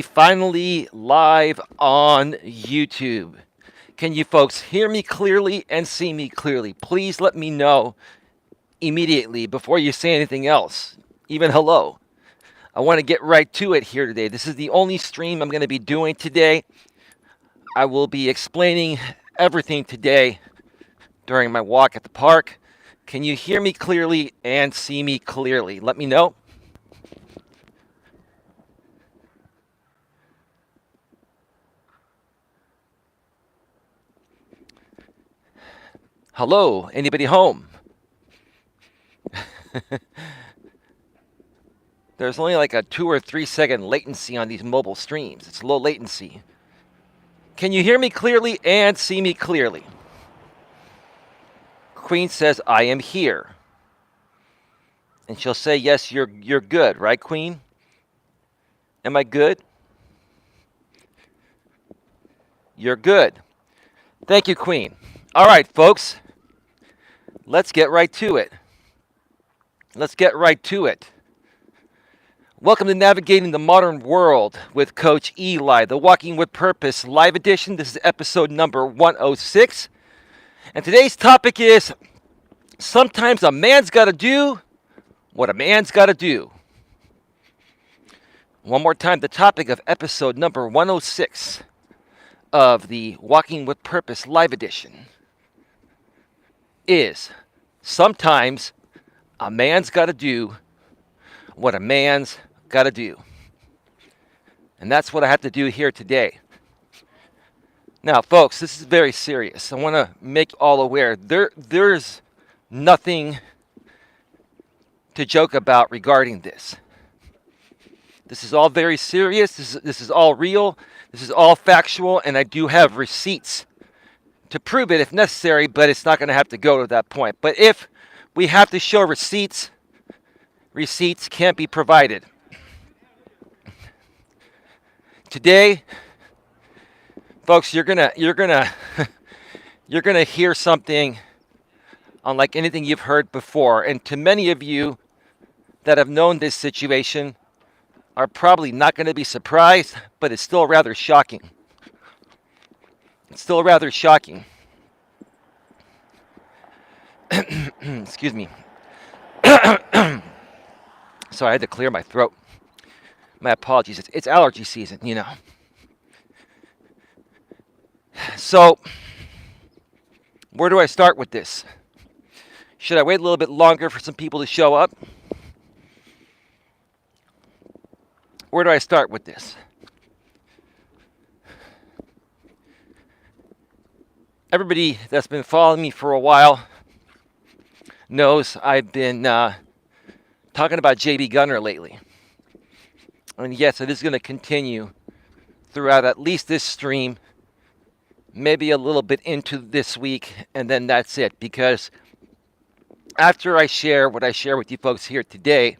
Finally live on YouTube. Can you folks hear me clearly and see me clearly? Please let me know immediately before you say anything else, even hello. I want to get right to it here today. This is the only stream I'm going to be doing today. I will be explaining everything today during my walk at the park. Can you hear me clearly and see me clearly? Let me know. Hello, anybody home? There's only like a 2 or 3 second latency on these mobile streams. It's low latency. Can you hear me clearly and see me clearly? Queen says, I am here. And she'll say, yes, you're good, right, Queen? Am I good? You're good. Thank you, Queen. All right, folks. Let's get right to it. Welcome to Navigating the Modern World with Coach Eli, the Walking with Purpose live edition. This is episode number 106. And today's topic is, sometimes a man's got to do what a man's got to do. One more time, the topic of episode number 106 of the Walking with Purpose live edition is, sometimes a man's got to do what a man's got to do. And that's what I have to do here today. Now, folks, this is very serious. I want to make you all aware. There's nothing to joke about regarding this. This is all very serious. This is all real. This is all factual, and I do have receipts to prove it if necessary, but it's not going to have to go to that point. But if we have to show receipts, receipts can't be provided. Today, folks, you're gonna you're gonna hear something unlike anything you've heard before. And to many of you that have known this situation are probably not going to be surprised, but it's still rather shocking. Excuse me. Sorry, I had to clear my throat. My apologies. It's allergy season, you know. So, where do I start with this? Should I wait a little bit longer for some people to show up? Where do I start with this? Everybody that's been following me for a while knows I've been talking about JB Gunner lately. And yes, it is going to continue throughout at least this stream, maybe a little bit into this week, and then that's it. Because after I share what I share with you folks here today,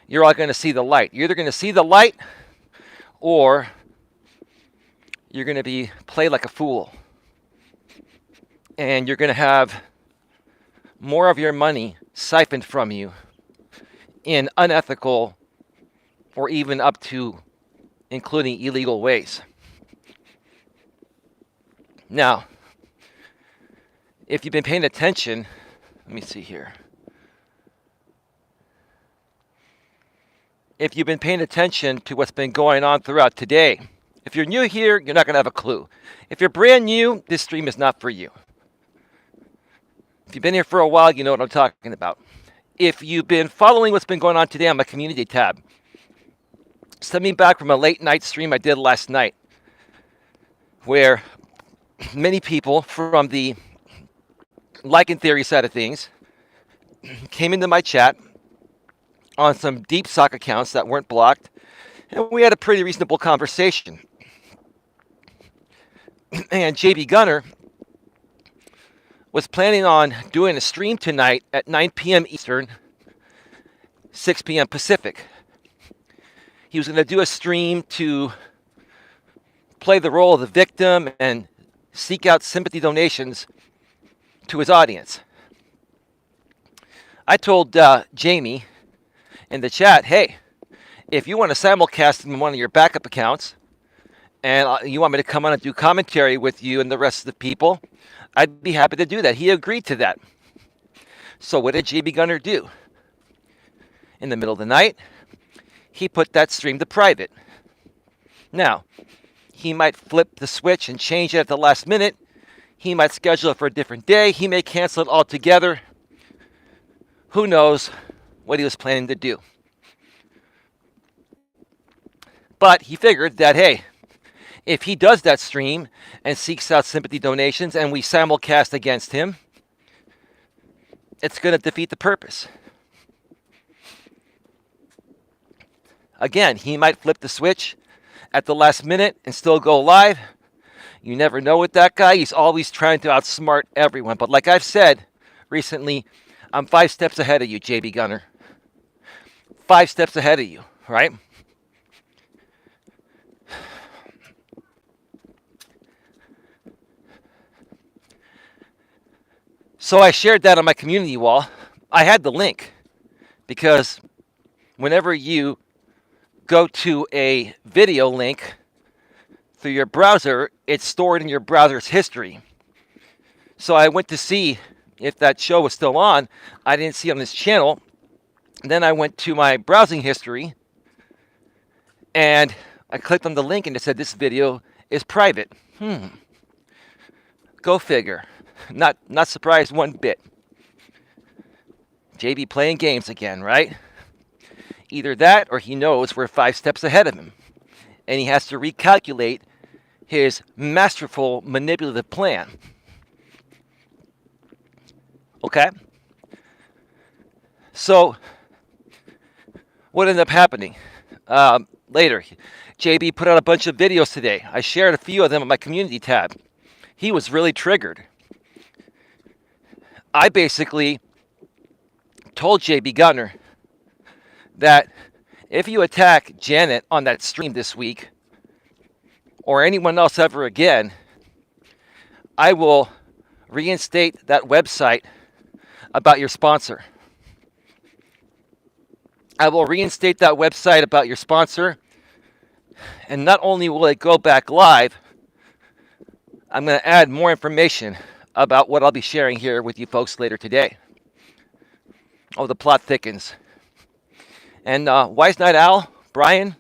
you're all going to see the light. You're either going to see the light, or you're going to be played like a fool. And you're going to have more of your money siphoned from you in unethical or even up to including illegal ways. Now, if you've been paying attention, let me see here. If you've been paying attention to what's been going on throughout today, if you're new here, you're not going to have a clue. If you're brand new, this stream is not for you. If you've been here for a while, you know what I'm talking about. If you've been following what's been going on today on my community tab, stemming back from a late night stream I did last night, where many people from the Lycan theory side of things came into my chat on some deep sock accounts that weren't blocked, and we had a pretty reasonable conversation. And JB Gunner was planning on doing a stream tonight at 9 p.m. Eastern, 6 p.m. Pacific. He was going to do a stream to play the role of the victim and seek out sympathy donations to his audience. I told Jamie in the chat, hey, if you want to simulcast in one of your backup accounts and you want me to come on and do commentary with you and the rest of the people, I'd be happy to do that. He agreed to that. So what did JB Gunner do? In the middle of the night, he put that stream to private. Now, he might flip the switch and change it at the last minute. He might schedule it for a different day. He may cancel it altogether. Who knows what he was planning to do. But he figured that, hey, if he does that stream and seeks out sympathy donations and we simulcast against him, it's going to defeat the purpose. Again, he might flip the switch at the last minute and still go live. You never know with that guy. He's always trying to outsmart everyone. But like I've said recently, I'm 5 steps ahead of you, JB Gunner. 5 steps ahead of you, right? So I shared that on my community wall. I had the link because whenever you go to a video link through your browser, it's stored in your browser's history. So I went to see if that show was still on. I didn't see it on this channel. Then I went to my browsing history and I clicked on the link and it said this video is private. Go figure. Not surprised one bit. JB playing games again, right? Either that or he knows we're 5 steps ahead of him. And he has to recalculate his masterful manipulative plan. Okay? So, what ended up happening? Later, JB put out a bunch of videos today. I shared a few of them on my community tab. He was really triggered. I basically told JB Gunner that if you attack Janet on that stream this week, or anyone else ever again, I will reinstate that website about your sponsor. I will reinstate that website about your sponsor, and not only will it go back live, I'm going to add more information about what I'll be sharing here with you folks later today. Oh, the plot thickens. And Wise Night Owl, Brian,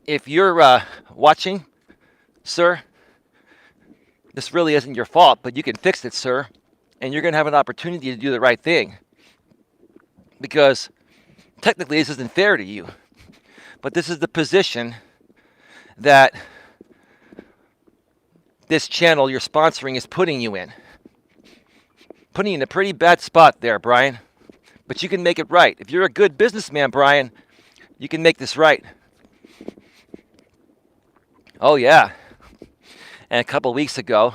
if you're watching, sir, this really isn't your fault, but you can fix it, sir. And you're going to have an opportunity to do the right thing. Because technically this isn't fair to you. But this is the position that this channel you're sponsoring is putting you in. Putting you in a pretty bad spot there, Brian. But you can make it right. If you're a good businessman, Brian, you can make this right. Oh, yeah. And a couple weeks ago,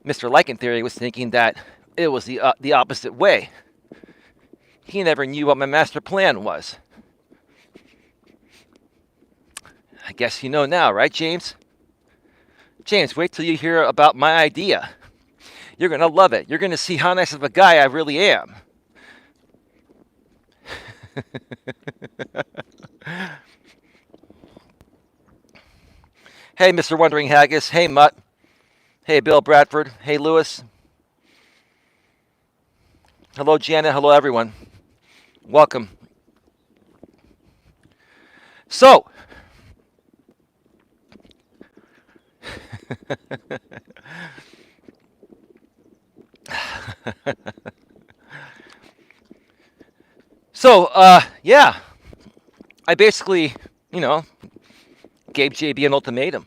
Mr. Lycan Theory was thinking that it was the opposite way. He never knew what my master plan was. I guess you know now, right, James? James, wait till you hear about my idea. You're going to love it. You're going to see how nice of a guy I really am. Hey, Mr. Wondering Haggis. Hey, Mutt. Hey, Bill Bradford. Hey, Lewis. Hello, Janet. Hello, everyone. Welcome. So, yeah, I basically, gave JB an ultimatum,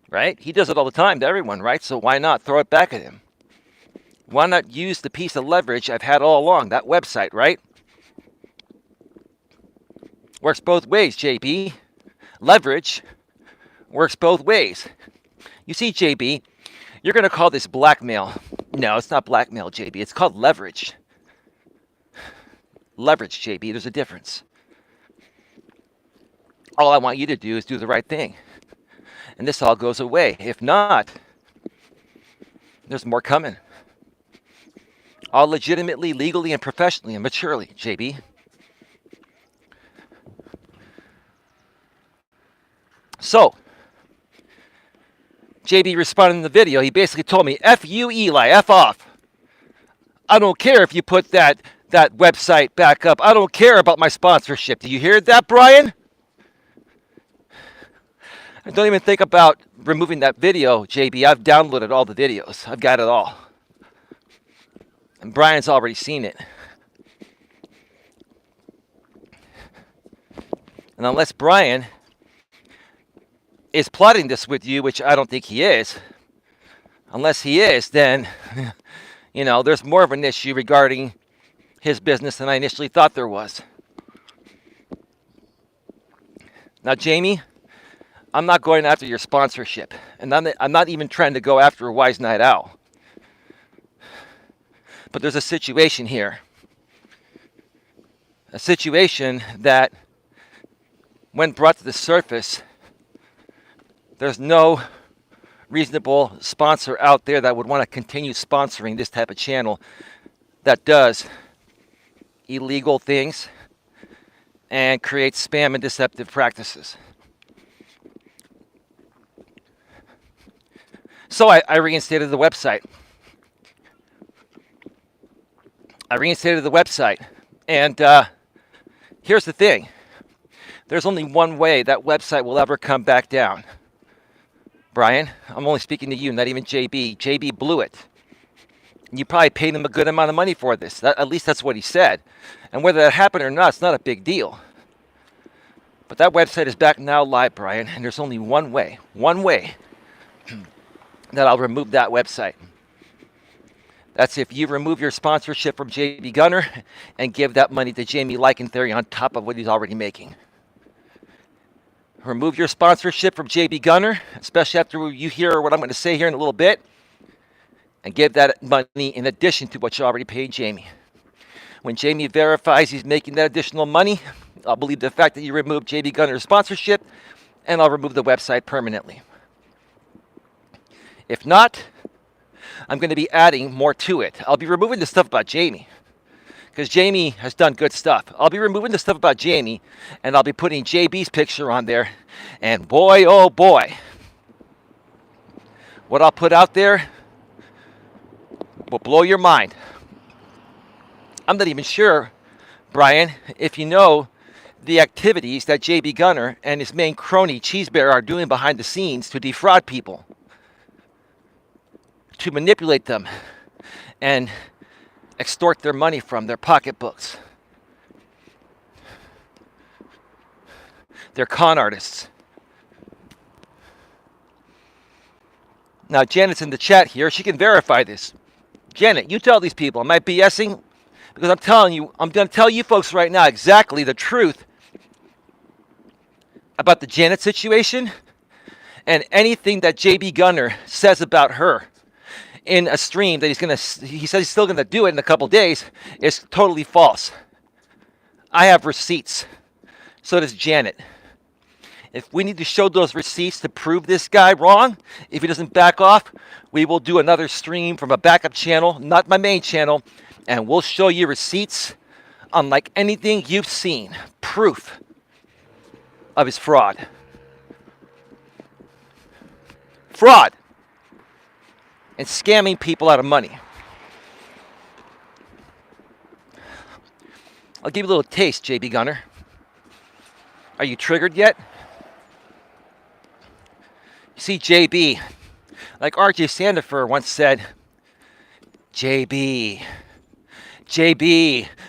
right? He does it all the time to everyone, right? So why not throw it back at him? Why not use the piece of leverage I've had all along, that website, right? Works both ways, JB. Leverage works both ways. You see, JB, you're going to call this blackmail. No, it's not blackmail, JB. It's called leverage. Leverage, JB. There's a difference. All I want you to do is do the right thing. And this all goes away. If not, there's more coming. All legitimately, legally, and professionally and maturely, JB. So, JB responded in the video. He basically told me, F you, Eli, F off. I don't care if you put that website back up. I don't care about my sponsorship. Do you hear that, Brian? And don't even think about removing that video, JB. I've downloaded all the videos. I've got it all. And Brian's already seen it. And unless Brian is plotting this with you, which I don't think he is, unless he is, then, there's more of an issue regarding his business than I initially thought there was. Now, Jamie, I'm not going after your sponsorship, and I'm not even trying to go after a Wise Night Owl. But there's a situation here. A situation that, when brought to the surface, there's no reasonable sponsor out there that would want to continue sponsoring this type of channel that does illegal things and creates spam and deceptive practices. So I reinstated the website. And here's the thing. There's only one way that website will ever come back down. Brian, I'm only speaking to you, not even JB. JB blew it. You probably paid him a good amount of money for this. At least that's what he said. And whether that happened or not, it's not a big deal. But that website is back now live, Brian, and there's only one way that I'll remove that website. That's if you remove your sponsorship from JB Gunner and give that money to Jamie Lycan on top of what he's already making. Remove your sponsorship from JB Gunner, especially after you hear what I'm going to say here in a little bit, and give that money in addition to what you already paid Jamie. When Jamie verifies he's making that additional money, I'll believe the fact that you removed JB Gunner's sponsorship, and I'll remove the website permanently. If not, I'm going to be adding more to it. I'll be removing the stuff about Jamie, because Jamie has done good stuff. I'll be removing the stuff about Jamie, and I'll be putting JB's picture on there. And boy, oh boy, what I'll put out there will blow your mind. I'm not even sure, Brian, if you know the activities that JB Gunner and his main crony, Cheesebear, are doing behind the scenes to defraud people, to manipulate them, and extort their money from their pocketbooks. They're con artists. Now, Janet's in the chat here. She can verify this. Janet, you tell these people, am I BSing? Because I'm telling you, I'm going to tell you folks right now exactly the truth about the Janet situation and anything that JB Gunner says about her in a stream that he says he's still going to do it in a couple days is totally false. I have receipts. So does Janet. If we need to show those receipts to prove this guy wrong, if he doesn't back off, we will do another stream from a backup channel, not my main channel, and we'll show you receipts unlike anything you've seen. Proof of his fraud. Fraud. And scamming people out of money. I'll give you a little taste, JB Gunner. Are you triggered yet? You see, JB, like RJ Sandifer once said, JB,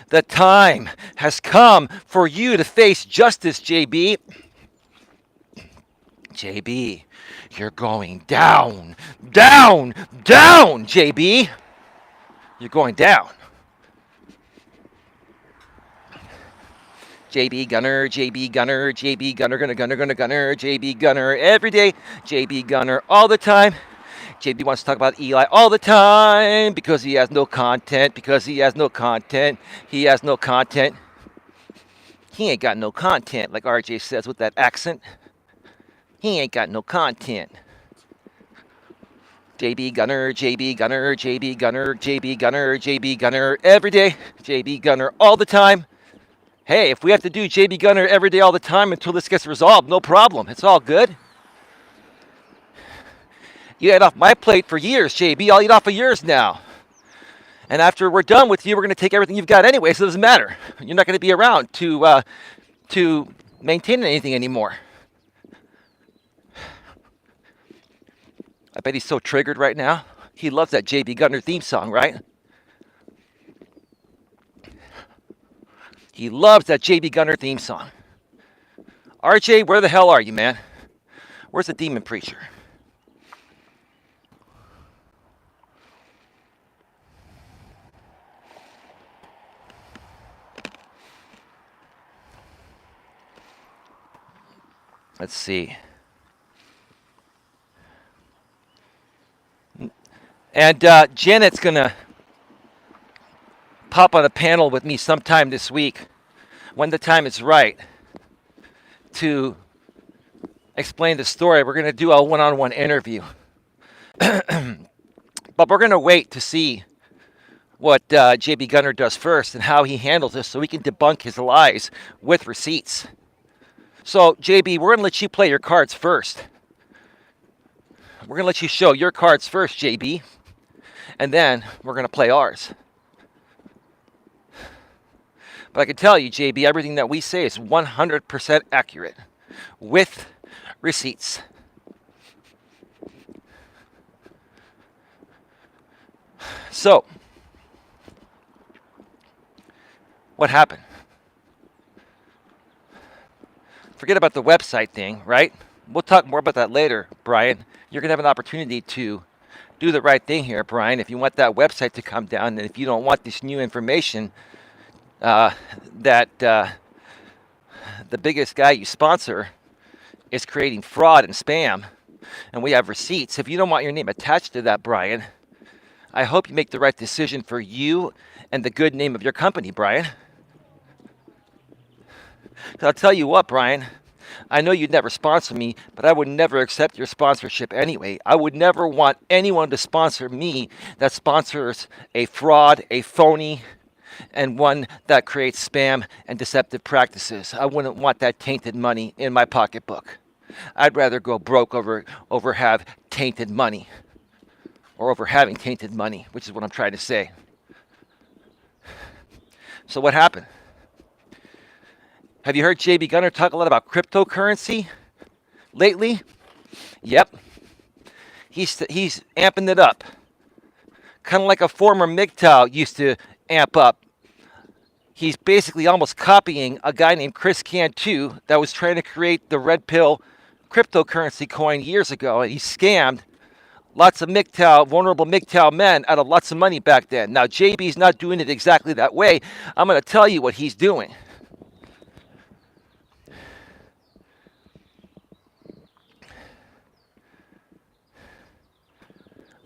the time has come for you to face justice, JB. JB, you're going down, down, down, JB. You're going down. JB Gunner, JB Gunner, JB Gunner, Gunner, JB Gunner, every day, JB Gunner, all the time. JB wants to talk about Eli all the time because he has no content, He has no content. He ain't got no content, like RJ says with that accent. He ain't got no content. JB Gunner, JB Gunner, JB Gunner, JB Gunner, JB Gunner, every day, JB Gunner, all the time. Hey, if we have to do JB Gunner every day all the time until this gets resolved, no problem. It's all good. You ate off my plate for years, JB. I'll eat off of yours now. And after we're done with you, we're going to take everything you've got anyway, so it doesn't matter. You're not going to be around to maintain anything anymore. I bet he's so triggered right now. He loves that JB Gunner theme song, right? He loves that JB Gunner theme song. RJ, where the hell are you, man? Where's the demon preacher? Let's see. And Janet's going to pop on a panel with me sometime this week when the time is right to explain the story. We're going to do a one-on-one interview. But we're going to wait to see what JB Gunner does first and how he handles this so we can debunk his lies with receipts. So, JB, we're going to let you play your cards first. We're going to let you show your cards first, JB. And then we're going to play ours. But I can tell you, JB, everything that we say is 100% accurate with receipts. So, what happened? Forget about the website thing, right? We'll talk more about that later, Brian. You're going to have an opportunity to do the right thing here, Brian. If you want that website to come down, and if you don't want this new information that the biggest guy you sponsor is creating fraud and spam, and we have receipts. If you don't want your name attached to that, Brian, I hope you make the right decision for you and the good name of your company, Brian. I'll tell you what, Brian, I know you'd never sponsor me, but I would never accept your sponsorship anyway. I would never want anyone to sponsor me that sponsors a fraud, a phony, and one that creates spam and deceptive practices. I wouldn't want that tainted money in my pocketbook. I'd rather go broke over have tainted money, or over having tainted money, which is what I'm trying to say. So what happened? Have you heard JB Gunner talk a lot about cryptocurrency lately? Yep. He's amping it up. Kind of like a former MGTOW used to amp up. He's basically almost copying a guy named Chris Cantu that was trying to create the red pill cryptocurrency coin years ago. And he scammed lots of MGTOW, vulnerable MGTOW men out of lots of money back then. Now, JB's not doing it exactly that way. I'm going to tell you what he's doing.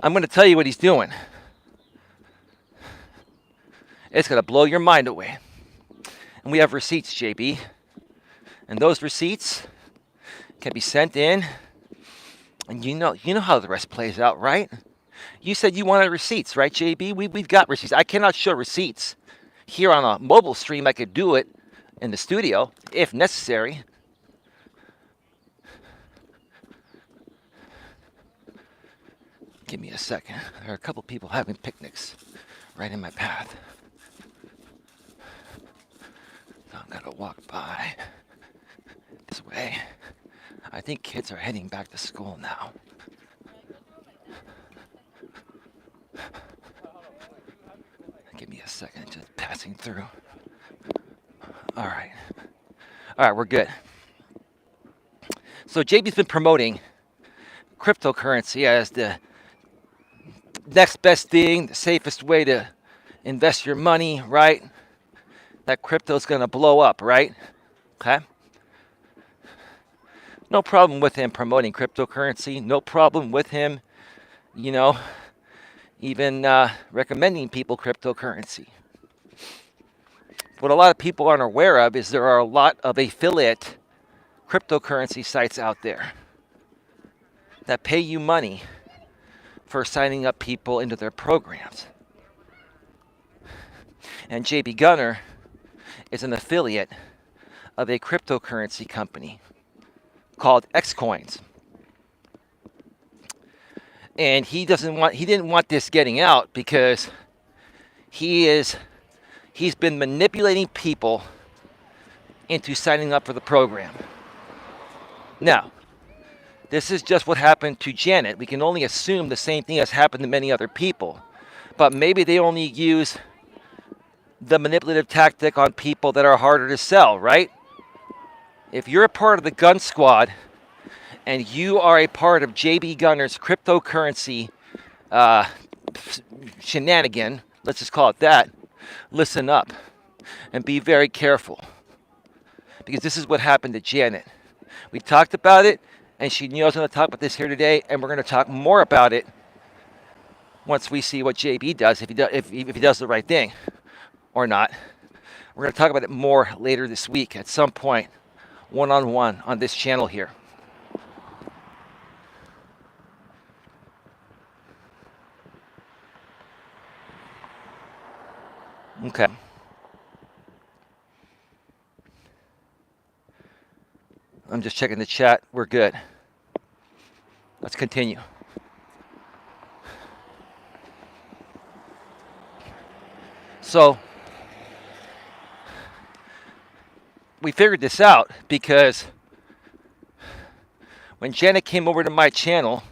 I'm going to tell you what he's doing. It's going to blow your mind away. And we have receipts, JB. And those receipts can be sent in. And you know how the rest plays out, right? You said you wanted receipts, right, JB? We've got receipts. I cannot show receipts here on a mobile stream. I could do it in the studio if necessary. Give me a second. There are a couple people having picnics right in my path. So I'm gonna walk by this way. I think kids are heading back to school now. Give me a second, just passing through. All right, we're good. So JB's been promoting cryptocurrency as the next best thing, the safest way to invest your money, right? That crypto's going to blow up, right? Okay? No problem with him promoting cryptocurrency. No problem with him, even recommending people cryptocurrency. What a lot of people aren't aware of is there are a lot of affiliate cryptocurrency sites out there that pay you money for signing up people into their programs. And JB Gunner is an affiliate of a cryptocurrency company called Xcoins. And he didn't want this getting out because he's been manipulating people into signing up for the program. Now, this is just what happened to Janet. We can only assume the same thing has happened to many other people. But maybe they only use the manipulative tactic on people that are harder to sell, right? If you're a part of the gun squad and you are a part of JB Gunner's cryptocurrency shenanigan, let's just call it that, listen up and be very careful. Because this is what happened to Janet. We talked about it, and she knew I was going to talk about this here today, and we're going to talk more about it once we see what JB does, if he does the right thing or not. We're going to talk about it more later this week at some point, one-on-one on this channel here. Okay. I'm just checking the chat. We're good. Let's continue. So, we figured this out because when Janet came over to my channel,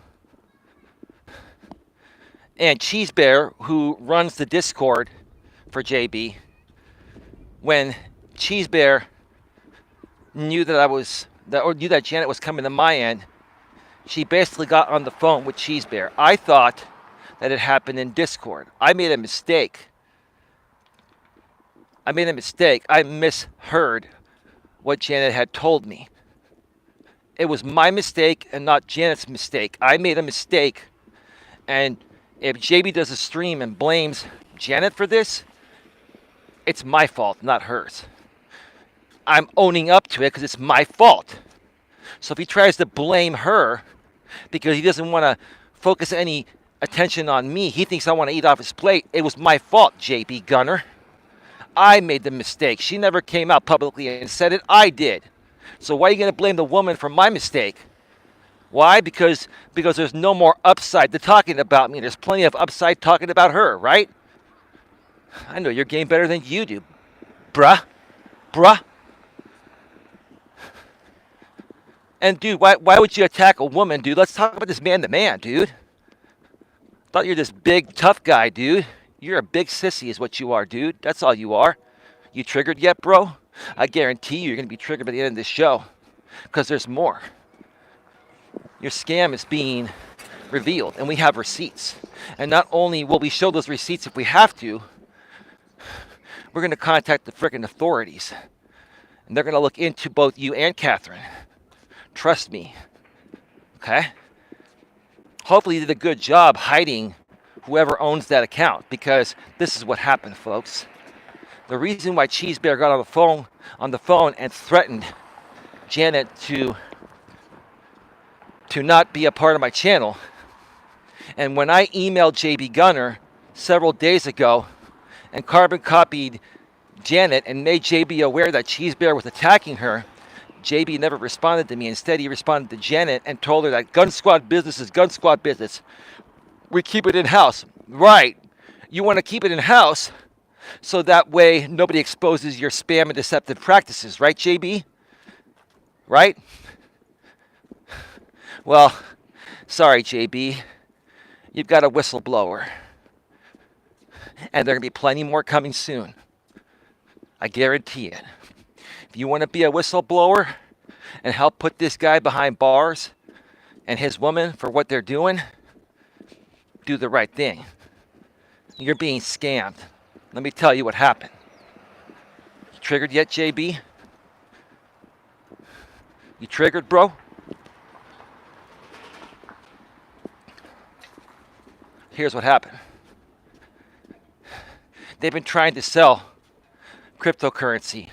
and Cheese Bear, who runs the Discord for JB, when Cheese Bear knew that Janet was coming to my end, she basically got on the phone with Cheese Bear. I thought that it happened in Discord. I made a mistake. I misheard what Janet had told me. It was my mistake and not Janet's mistake. I made a mistake. And if JB does a stream and blames Janet for this, it's my fault, not hers. I'm owning up to it because it's my fault. So if he tries to blame her because he doesn't want to focus any attention on me, he thinks I want to eat off his plate, it was my fault, JB Gunner. I made the mistake. She never came out publicly and said it. I did. So why are you going to blame the woman for my mistake? Why? Because there's no more upside to talking about me. There's plenty of upside talking about her, right? I know your game better than you do, bruh. And dude, why would you attack a woman, dude? Let's talk about this man to man, dude. Thought you're this big tough guy, dude. You're a big sissy is what you are, dude. That's all you are. You triggered yet, bro? I guarantee you you're going to be triggered by the end of this show. Because there's more. Your scam is being revealed, and we have receipts. And not only will we show those receipts if we have to, we're going to contact the frickin' authorities. And they're going to look into both you and Catherine. Trust me. Okay? Hopefully you did a good job hiding whoever owns that account, because this is what happened, folks. The reason why Cheese Bear got on the phone and threatened Janet to not be a part of my channel, and when I emailed JB Gunner several days ago and carbon copied Janet and made JB aware that Cheese Bear was attacking her, JB never responded to me. Instead, he responded to Janet and told her that gun squad business is gun squad business. We keep it in-house. Right. You want to keep it in-house so that way nobody exposes your spam and deceptive practices. Right, JB? Right? Well, sorry, JB. You've got a whistleblower. And there are going to be plenty more coming soon. I guarantee it. If you want to be a whistleblower and help put this guy behind bars and his woman for what they're doing, do the right thing. You're being scammed. Let me tell you what happened. You triggered yet, JB? You triggered, bro? Here's what happened. They've been trying to sell cryptocurrency.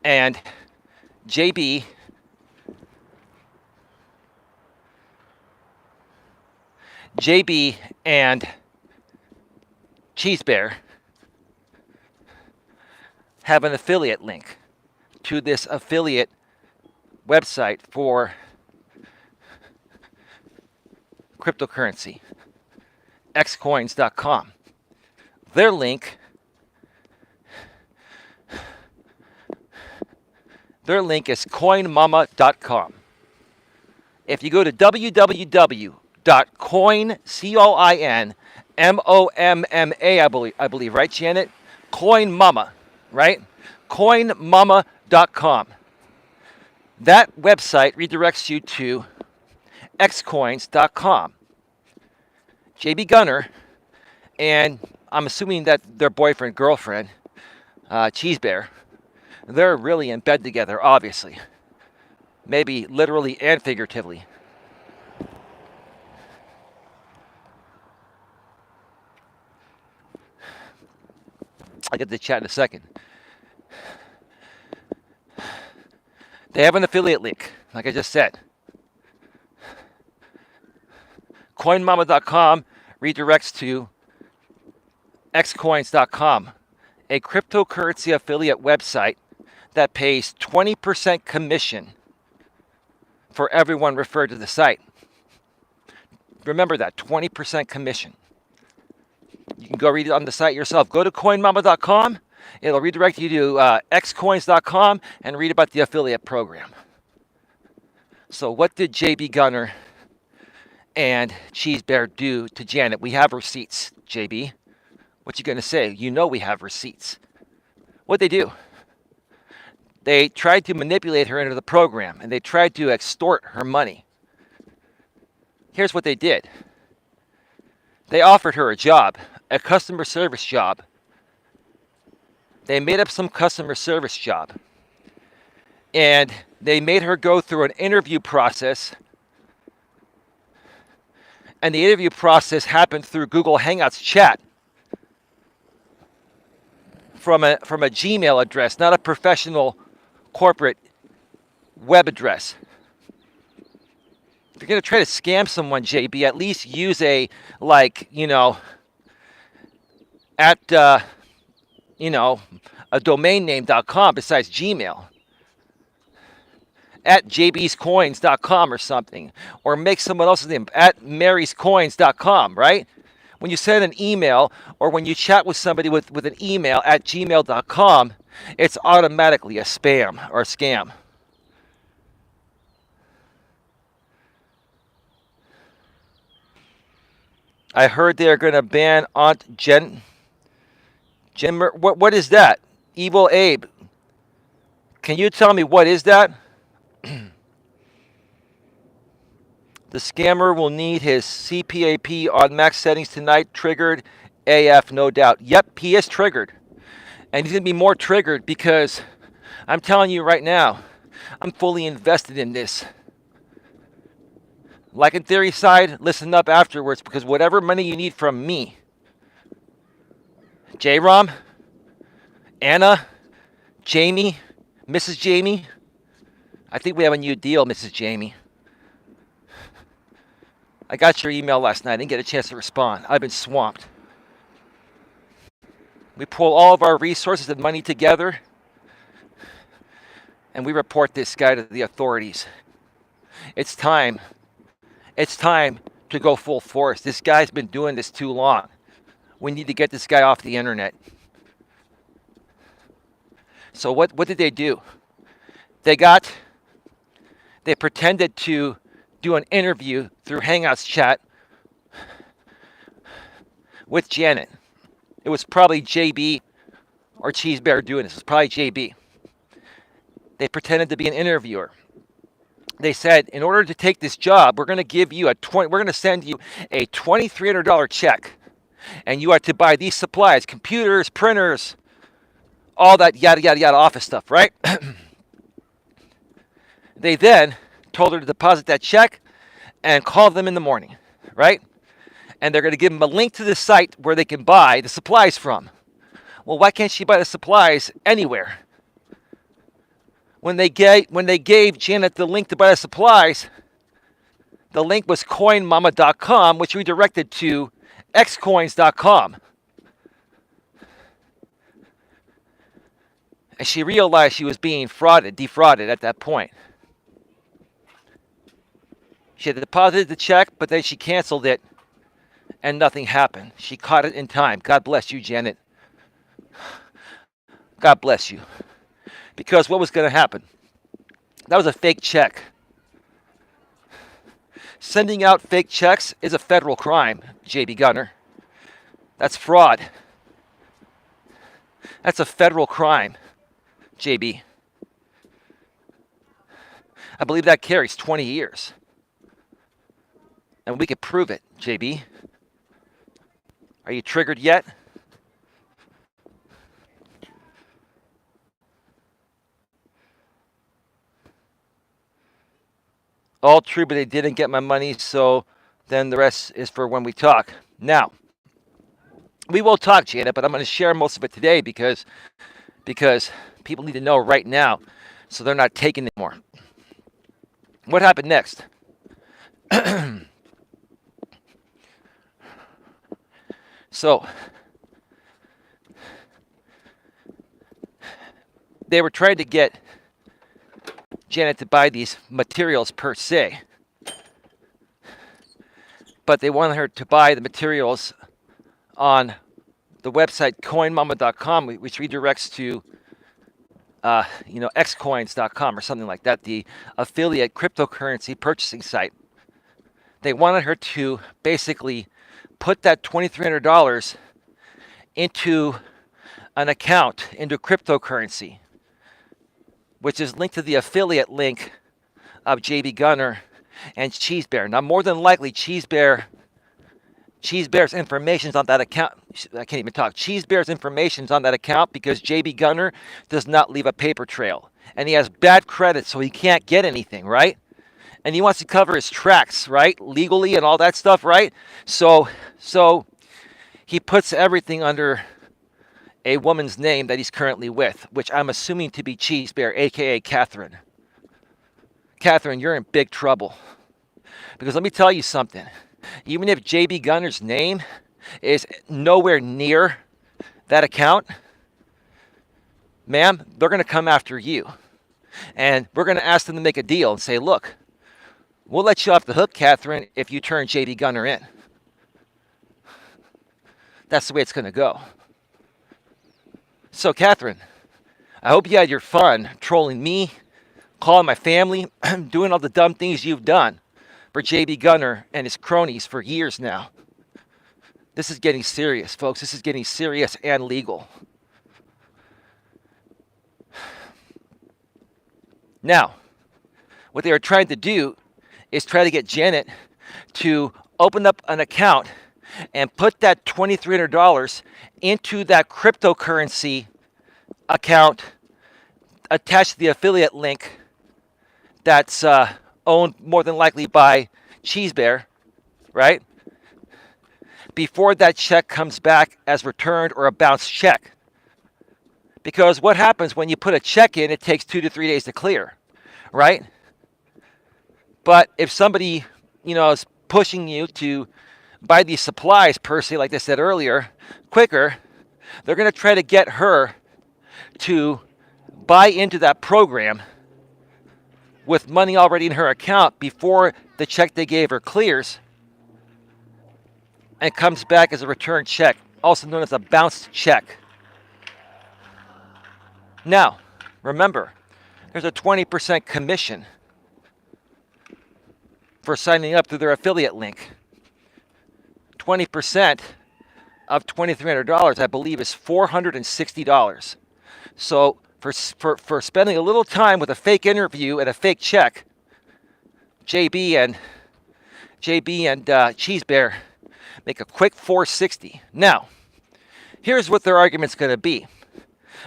And JB and Cheese Bear have an affiliate link to this affiliate website for cryptocurrency, xcoins.com. Their link is coinmama.com. If you go to www.coinmomma, I believe, right, Janet? Coinmama, right? Coinmama.com. That website redirects you to xcoins.com. JB Gunner and I'm assuming that their boyfriend, girlfriend, Cheese Bear, they're really in bed together, obviously. Maybe literally and figuratively. I'll get to the chat in a second. They have an affiliate link, like I just said. CoinMama.com redirects to xcoins.com, a cryptocurrency affiliate website that pays 20% commission for everyone referred to the site. Remember that, 20% commission. You can go read it on the site yourself. Go to coinmama.com. It'll redirect you to xcoins.com and read about the affiliate program. So what did JB Gunner and Cheese Bear do to Janet? We have receipts, JB. What you going to say? You know we have receipts. What'd they do? They tried to manipulate her into the program, and they tried to extort her money. Here's what they did. They offered her a job, a customer service job. They made up some customer service job. And they made her go through an interview process. And the interview process happened through Google Hangouts chat from a Gmail address, not a professional corporate web address. If you're going to try to scam someone, JB, at least use a, a domain name.com besides Gmail. At jbscoins.com or something. Or make someone else's name at maryscoins.com, right? When you send an email or when you chat with somebody with an email at gmail.com, it's automatically a spam or a scam. I heard they're going to ban Aunt Jen. What is that? Evil Abe. Can you tell me what is that? The scammer will need his CPAP on max settings tonight. Triggered AF, no doubt. Yep, he is triggered. And he's going to be more triggered because I'm telling you right now, I'm fully invested in this. Like in theory side, listen up afterwards because whatever money you need from me, J-Rom, Anna, Jamie, Mrs. Jamie, I think we have a new deal, Mrs. Jamie. I got your email last night. I didn't get a chance to respond. I've been swamped. We pull all of our resources and money together, and we report this guy to the authorities. It's time. It's time to go full force. This guy's been doing this too long. We need to get this guy off the internet. So what did they do? They pretended to do an interview through Hangouts chat with Janet. It was probably JB or Cheese Bear doing this. It was probably JB. They pretended to be an interviewer. They said, in order to take this job, we're going to give you we're going to send you a $2,300 check, and you are to buy these supplies, computers, printers, all that yada yada yada office stuff, right? They then told her to deposit that check and call them in the morning, right? And they're going to give them a link to the site where they can buy the supplies from. Well, why can't she buy the supplies anywhere? When they gave Janet the link to buy the supplies, the link was coinmama.com, which redirected to xcoins.com. And she realized she was being defrauded at that point. She had deposited the check, but then she canceled it and nothing happened. She caught it in time. God bless you, Janet. God bless you. Because what was going to happen? That was a fake check. Sending out fake checks is a federal crime, JB Gunner. That's fraud. That's a federal crime, JB. I believe that carries 20 years. And we could prove it, JB. Are you triggered yet? All true, but they didn't get my money, so then the rest is for when we talk. Now, we will talk, Janet, but I'm going to share most of it today because people need to know right now so they're not taking it anymore. What happened next? So, they were trying to get Janet to buy these materials per se, but they wanted her to buy the materials on the website coinmama.com, which redirects to xcoins.com or something like that, the affiliate cryptocurrency purchasing site. They wanted her to basically put that $2,300 into an account, into cryptocurrency, which is linked to the affiliate link of JB Gunner and Cheese Bear. Now, more than likely, Cheese Bear's information's on that account. I can't even talk. Cheese Bear's information's on that account because JB Gunner does not leave a paper trail. And he has bad credit, so he can't get anything, right? And he wants to cover his tracks, right? Legally and all that stuff, right? So he puts everything under a woman's name that he's currently with, which I'm assuming to be Cheese Bear, a.k.a. Catherine. Catherine, you're in big trouble. Because let me tell you something. Even if JB Gunner's name is nowhere near that account, ma'am, they're going to come after you. And we're going to ask them to make a deal and say, look, we'll let you off the hook, Catherine, if you turn JB Gunner in. That's the way it's going to go. So, Catherine, I hope you had your fun trolling me, calling my family, doing all the dumb things you've done for JB Gunner and his cronies for years now. This is getting serious, folks. This is getting serious and legal. Now, what they were trying to do is try to get Janet to open up an account and put that $2,300 into that cryptocurrency account attached to the affiliate link that's owned more than likely by Cheese Bear, right? Before that check comes back as returned or a bounced check. Because what happens when you put a check in, it takes 2 to 3 days to clear, right? But if somebody, is pushing you to buy these supplies per se, like I said earlier, quicker, they're going to try to get her to buy into that program with money already in her account before the check they gave her clears and comes back as a return check, also known as a bounced check. Now, remember, there's a 20% commission for signing up through their affiliate link. 20% of $2,300, I believe, is $460. So for spending a little time with a fake interview and a fake check, JB and Cheese Bear make a quick $460. Now, here's what their argument's going to be.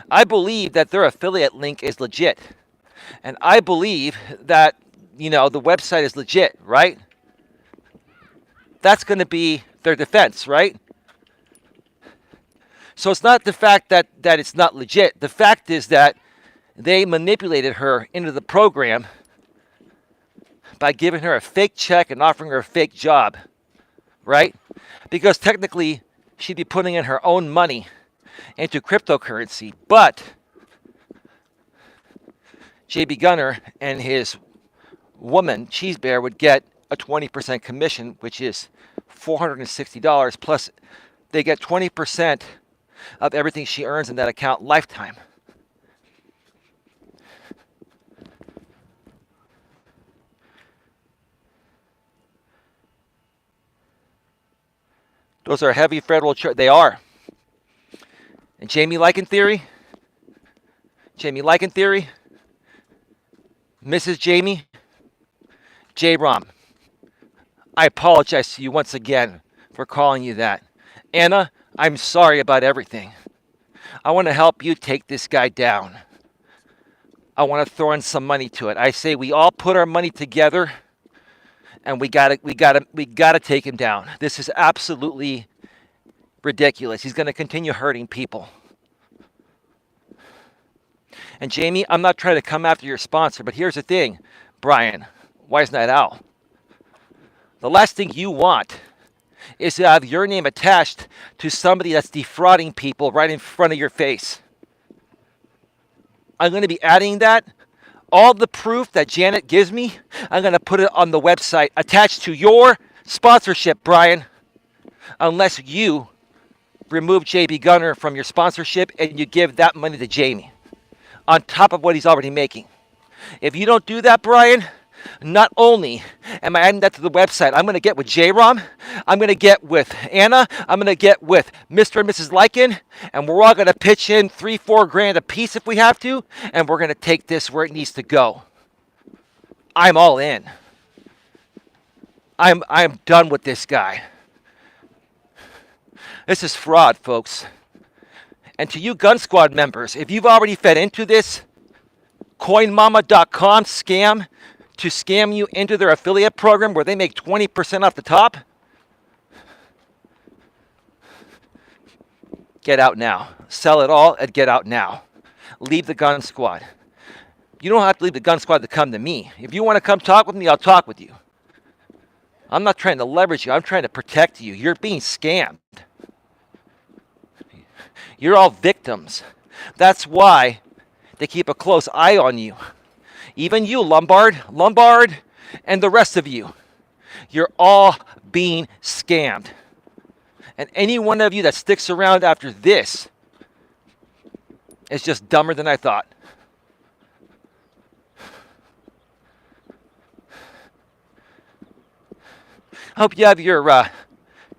I believe that their affiliate link is legit, and I believe that the website is legit, right? That's going to be their defense, right? So it's not the fact that it's not legit. The fact is that they manipulated her into the program by giving her a fake check and offering her a fake job, right? Because technically, she'd be putting in her own money into cryptocurrency. But JB Gunner and his woman, Cheese Bear, would get a 20% commission, which is $460, plus they get 20% of everything she earns in that account lifetime. Those are heavy federal charges. They are. And Jamie Lycan theory, Mrs. Jamie, J-Rom, I apologize to you once again for calling you that. Anna, I'm sorry about everything. I want to help you take this guy down. I want to throw in some money to it. I say we all put our money together and we gotta take him down. This is absolutely ridiculous. He's going to continue hurting people. And Jamie, I'm not trying to come after your sponsor, but here's the thing, Brian, Wise Night Owl. The last thing you want is to have your name attached to somebody that's defrauding people right in front of your face. I'm going to be adding that. All the proof that Janet gives me, I'm going to put it on the website attached to your sponsorship, Brian. Unless you remove JB Gunner from your sponsorship and you give that money to Jamie on top of what he's already making. If you don't do that, Brian, not only am I adding that to the website, I'm going to get with J-Rom, I'm going to get with Anna, I'm going to get with Mr. and Mrs. Lycan, and we're all going to pitch in $3-4 grand a piece if we have to, and we're going to take this where it needs to go. I'm all in. I'm done with this guy. This is fraud, folks. And to you Gun Squad members, if you've already fed into this coinmama.com scam to scam you into their affiliate program where they make 20% off the top, get out now. Sell it all and get out now. Leave the Gun Squad. You don't have to leave the Gun Squad to come to me. If you want to come talk with me, I'll talk with you. I'm not trying to leverage you. I'm trying to protect you. You're being scammed. You're all victims. That's why they keep a close eye on you. Even you, Lombard, and the rest of you. You're all being scammed. And any one of you that sticks around after this is just dumber than I thought. I hope you have your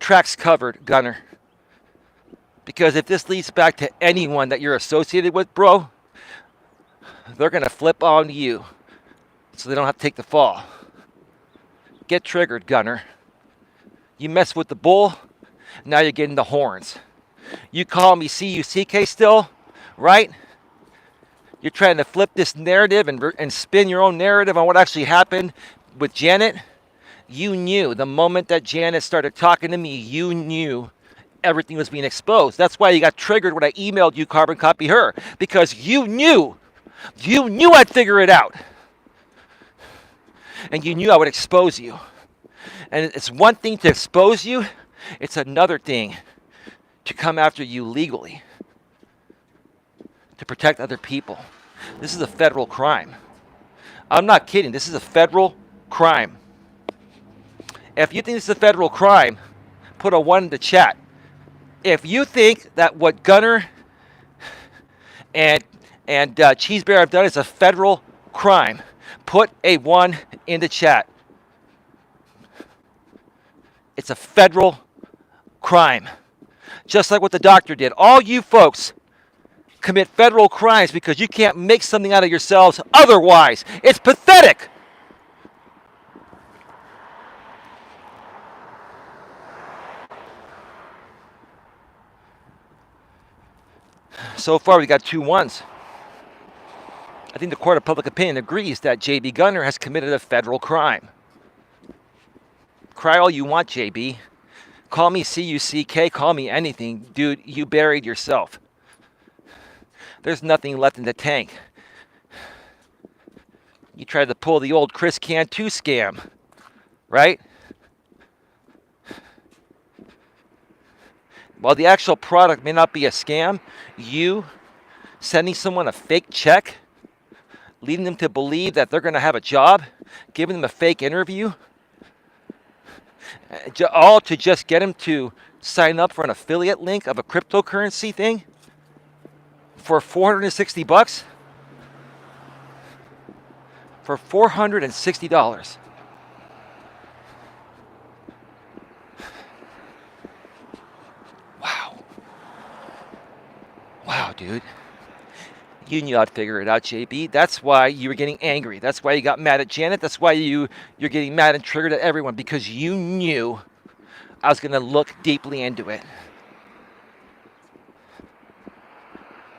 tracks covered, Gunner. Because if this leads back to anyone that you're associated with, bro, they're going to flip on you so they don't have to take the fall. Get triggered, Gunner. You mess with the bull, now you're getting the horns. You call me CUCK still, right? You're trying to flip this narrative and spin your own narrative on what actually happened with Janet. You knew the moment that Janet started talking to me, you knew everything was being exposed. That's why you got triggered when I emailed you carbon copy her, because you knew I'd figure it out. And you knew I would expose you. And it's one thing to expose you, it's another thing to come after you legally, to protect other people. This is a federal crime. I'm not kidding. This is a federal crime. If you think this is a federal crime, put a 1 in the chat. If you think that what Gunner and Cheese Bear have done is a federal crime, put a 1 in the chat. It's a federal crime. Just like what the doctor did. All you folks commit federal crimes because you can't make something out of yourselves otherwise. It's pathetic. So far, we got 2 1s. I think the court of public opinion agrees that JB Gunner has committed a federal crime. Cry all you want, JB. Call me CUCK, call me anything. Dude, you buried yourself. There's nothing left in the tank. You tried to pull the old Chris Cantu scam, right? While the actual product may not be a scam, you sending someone a fake check leading them to believe that they're going to have a job, giving them a fake interview, all to just get them to sign up for an affiliate link of a cryptocurrency thing for $460. For $460. Wow. Wow, dude. You knew I'd figure it out, JB. That's why you were getting angry. That's why you got mad at Janet. That's why you're getting mad and triggered at everyone, because you knew I was going to look deeply into it.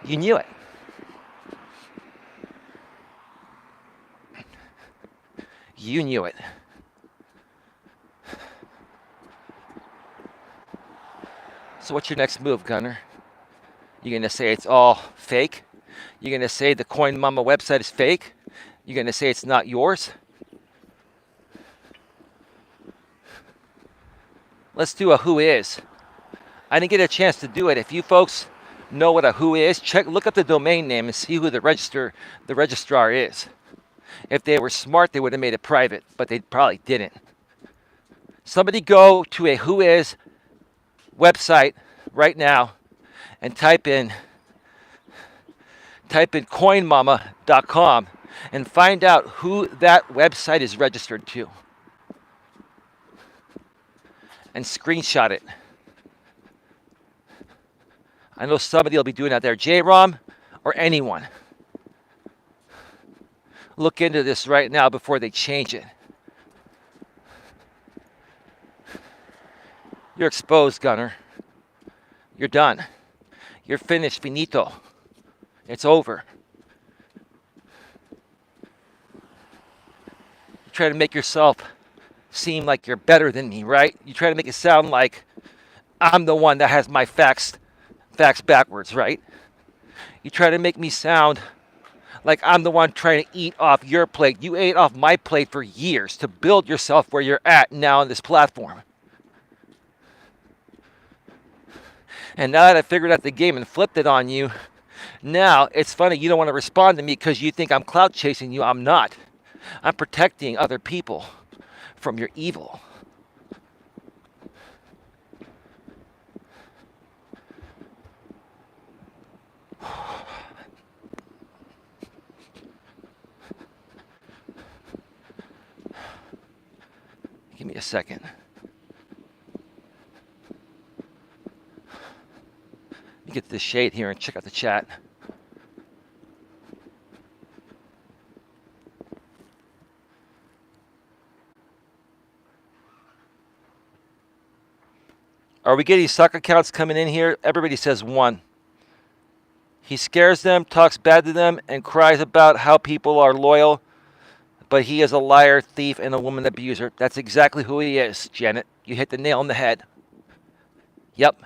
You knew it. You knew it. So what's your next move, Gunner? You're going to say it's all fake? You're going to say the Coin Mama website is fake? You're going to say it's not yours? Let's do a who is. I didn't get a chance to do it. If you folks know what a who is, look up the domain name and see who the registrar is. If they were smart, they would have made it private, but they probably didn't. Somebody go to a who is website right now and type in coinmama.com and find out who that website is registered to. And screenshot it. I know somebody will be doing that there. J-Rom or anyone. Look into this right now before they change it. You're exposed, Gunner. You're done. You're finished. Finito. It's over. You try to make yourself seem like you're better than me, right? You try to make it sound like I'm the one that has my facts backwards, right? You try to make me sound like I'm the one trying to eat off your plate. You ate off my plate for years to build yourself where you're at now on this platform. And now that I figured out the game and flipped it on you, now it's funny you don't want to respond to me because you think I'm clout chasing you. I'm not. I'm protecting other people from your evil. Give me a second. Let me get to the shade here and check out the chat. Are we getting sucker counts coming in here? Everybody says 1. He scares them, talks bad to them, and cries about how people are loyal, but he is a liar, thief, and a woman abuser. That's exactly who he is, Janet. You hit the nail on the head. Yep.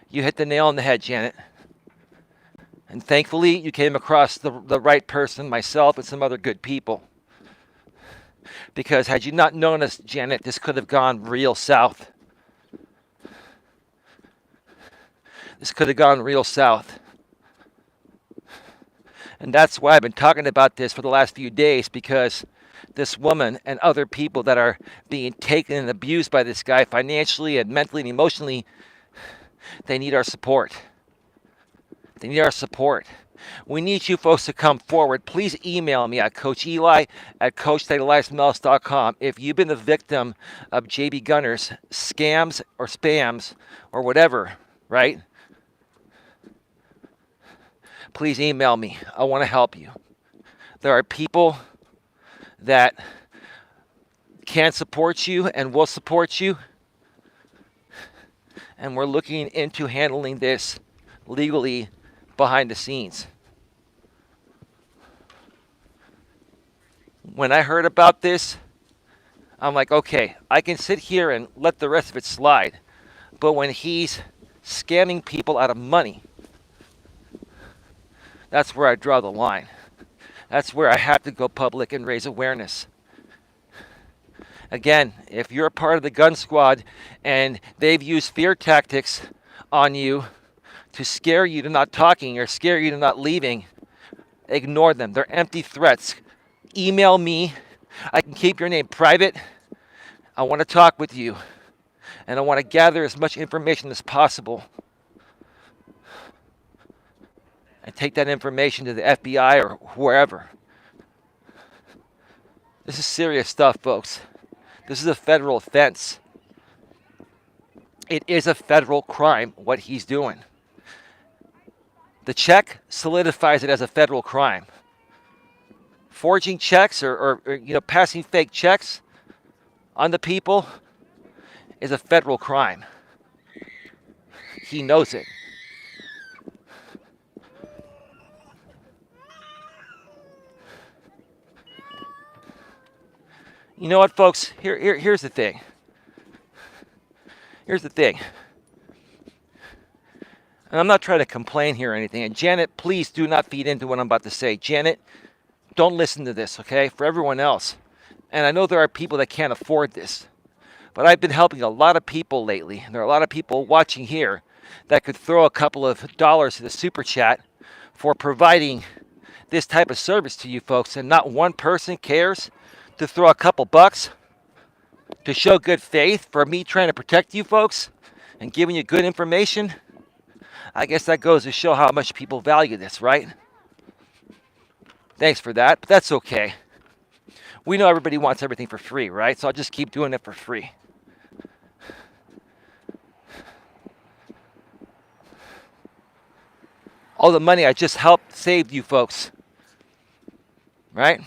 You hit the nail on the head, Janet. And thankfully, you came across the right person, myself, and some other good people. Because had you not known us, Janet, this could have gone real south. This could have gone real south. And that's why I've been talking about this for the last few days, because this woman and other people that are being taken and abused by this guy financially and mentally and emotionally, they need our support. They need our support. We need you folks to come forward. Please email me at Coach Eli at coacheli@melas.com if you've been a victim of JB Gunner's scams or spams or whatever, right? Please email me. I want to help you. There are people that can support you and will support you. And we're looking into handling this legally behind the scenes. When I heard about this, I'm like, okay, I can sit here and let the rest of it slide. But when he's scamming people out of money, that's where I draw the line. That's where I have to go public and raise awareness. Again, if you're a part of the gun squad and they've used fear tactics on you to scare you to not talking or scare you to not leaving, Ignore them. They're empty threats. Email me. I can keep your name private. I want to talk with you. And I want to gather as much information as possible. And take that information to the FBI or wherever. This is serious stuff, folks. This is a federal offense. It is a federal crime, what he's doing. The check solidifies it as a federal crime. Forging checks or passing fake checks on the people is a federal crime. He knows it. You know what, folks? Here's the thing. Here's the thing. And I'm not trying to complain here or anything. And Janet, please do not feed into what I'm about to say. Janet, don't listen to this, okay? For everyone else. And I know there are people that can't afford this. But I've been helping a lot of people lately. And there are a lot of people watching here that could throw a couple of dollars to the super chat for providing this type of service to you folks. And not one person cares to throw a couple bucks to show good faith for me trying to protect you folks and giving you good information. I guess that goes to show how much people value this, right? Thanks for that, but that's okay. We know everybody wants everything for free, right? So I'll just keep doing it for free. All the money I just helped saved you folks, right?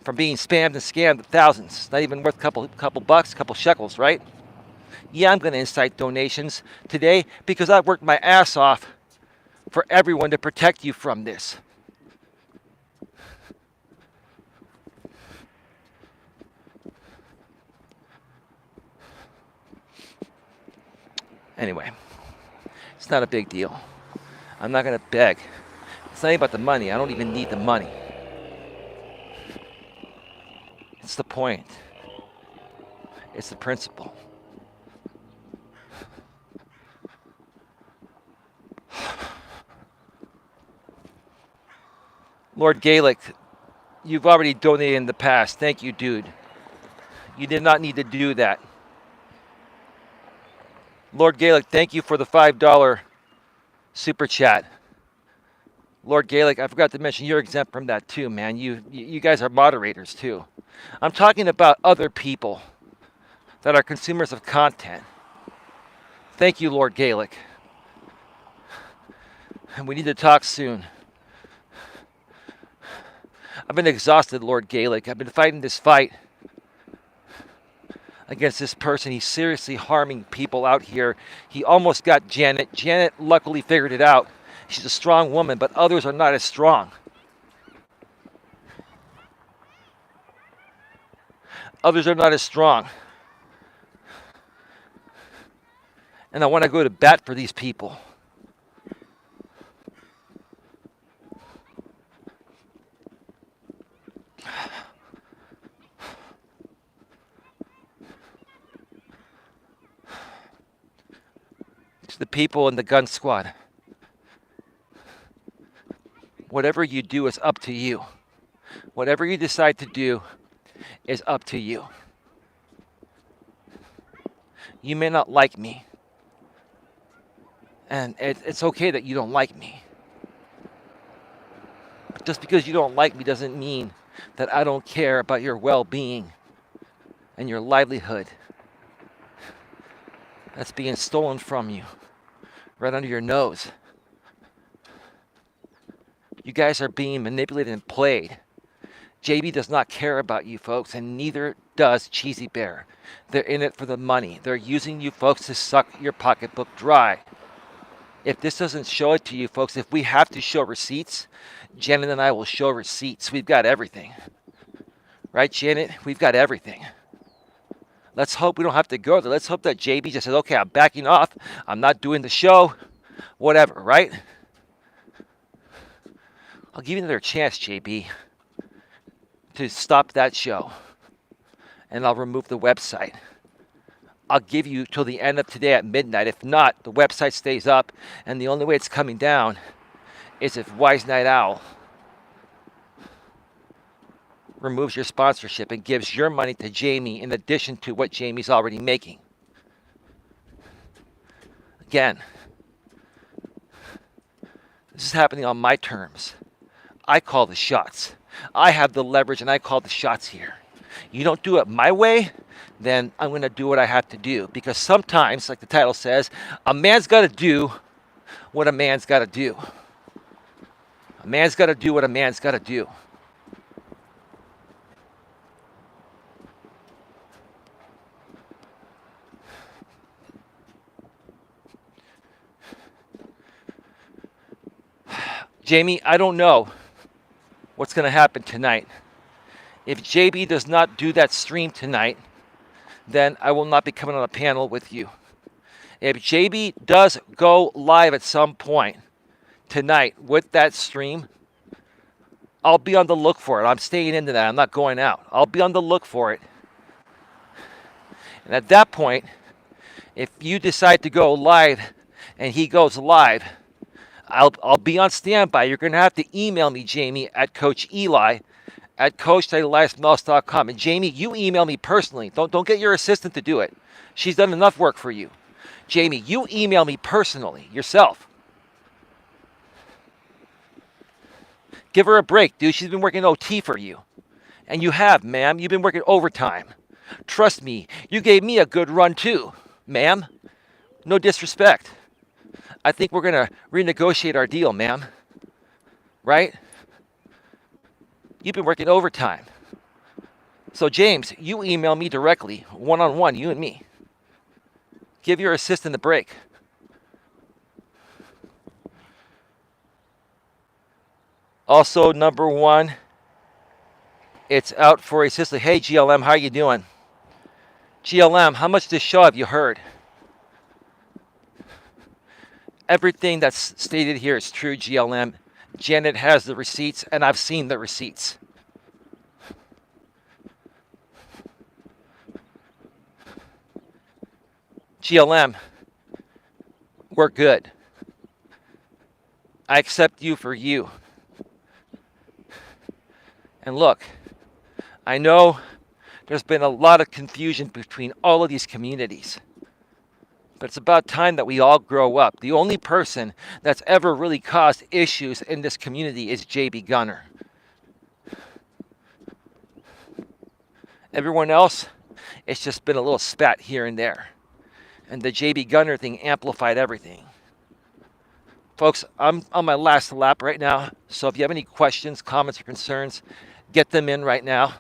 From being spammed and scammed at thousands. Not even worth a couple bucks, a couple shekels, right? Yeah, I'm going to incite donations today because I've worked my ass off for everyone to protect you from this. Anyway, it's not a big deal. I'm not going to beg. It's not about the money. I don't even need the money. It's the point. It's the principle. Lord Gaelic, you've already donated in the past. Thank you, dude. You did not need to do that. Lord Gaelic, thank you for the $5 super chat. Lord Gaelic, I forgot to mention you're exempt from that too, man. You guys are moderators too. I'm talking about other people that are consumers of content. Thank you, Lord Gaelic. And we need to talk soon. I've been exhausted, Lord Gaelic. I've been fighting this fight against this person. He's seriously harming people out here. He almost got Janet. Janet luckily figured it out. She's a strong woman, but others are not as strong. Others are not as strong. And I want to go to bat for these people. To the people in the gun squad. Whatever you do is up to you. Whatever you decide to do is up to you. You may not like me. And it's okay that you don't like me. But just because you don't like me doesn't mean that I don't care about your well-being and your livelihood that's being stolen from you right under your nose. You guys are being manipulated and played. JB does not care about you folks, and neither does Cheesy Bear. They're in it for the money. They're using you folks to suck your pocketbook dry. If this doesn't show it to you folks, if we have to show receipts, Janet and I will show receipts. We've got everything. Right, Janet? We've got everything. Let's hope we don't have to go there. Let's hope that JB just says, okay, I'm backing off. I'm not doing the show. Whatever, right? I'll give you another chance, JB, to stop that show. And I'll remove the website. I'll give you till the end of today at midnight. If not, the website stays up. And the only way it's coming down is if Wise Night Owl removes your sponsorship and gives your money to Jamie in addition to what Jamie's already making. Again, this is happening on my terms. I call the shots. I have the leverage and I call the shots here. You don't do it my way, then I'm going to do what I have to do. Because sometimes, like the title says, a man's got to do what a man's got to do. A man's got to do what a man's got to do. Jamie, I don't know what's going to happen tonight. If JB does not do that stream tonight, then I will not be coming on a panel with you. If JB does go live at some point tonight with that stream, I'll be on the look for it. I'm staying into that. I'm not going out. I'll be on the look for it. And at that point, if you decide to go live and he goes live, I'll be on standby. You're going to have to email me, Jamie, at Coach Eli at coacheli@melas.com. And Jamie, you email me personally. Don't get your assistant to do it. She's done enough work for you. Jamie, you email me personally yourself. Give her a break, dude. She's been working OT for you. And you have, ma'am. You've been working overtime. Trust me, you gave me a good run too, ma'am. No disrespect. I think we're going to renegotiate our deal, ma'am. Right? You've been working overtime. So, James, you email me directly, one-on-one, you and me. Give your assistant a break. Also, number one, it's out for a sister. Hey, GLM, how you doing? GLM, how much of this show have you heard? Everything that's stated here is true, GLM. Janet has the receipts, and I've seen the receipts. GLM, we're good. I accept you for you. And look, I know there's been a lot of confusion between all of these communities. But it's about time that we all grow up. The only person that's ever really caused issues in this community is JB Gunner. Everyone else, it's just been a little spat here and there. And the JB Gunner thing amplified everything. Folks, I'm on my last lap right now. So if you have any questions, comments, or concerns, get them in right now.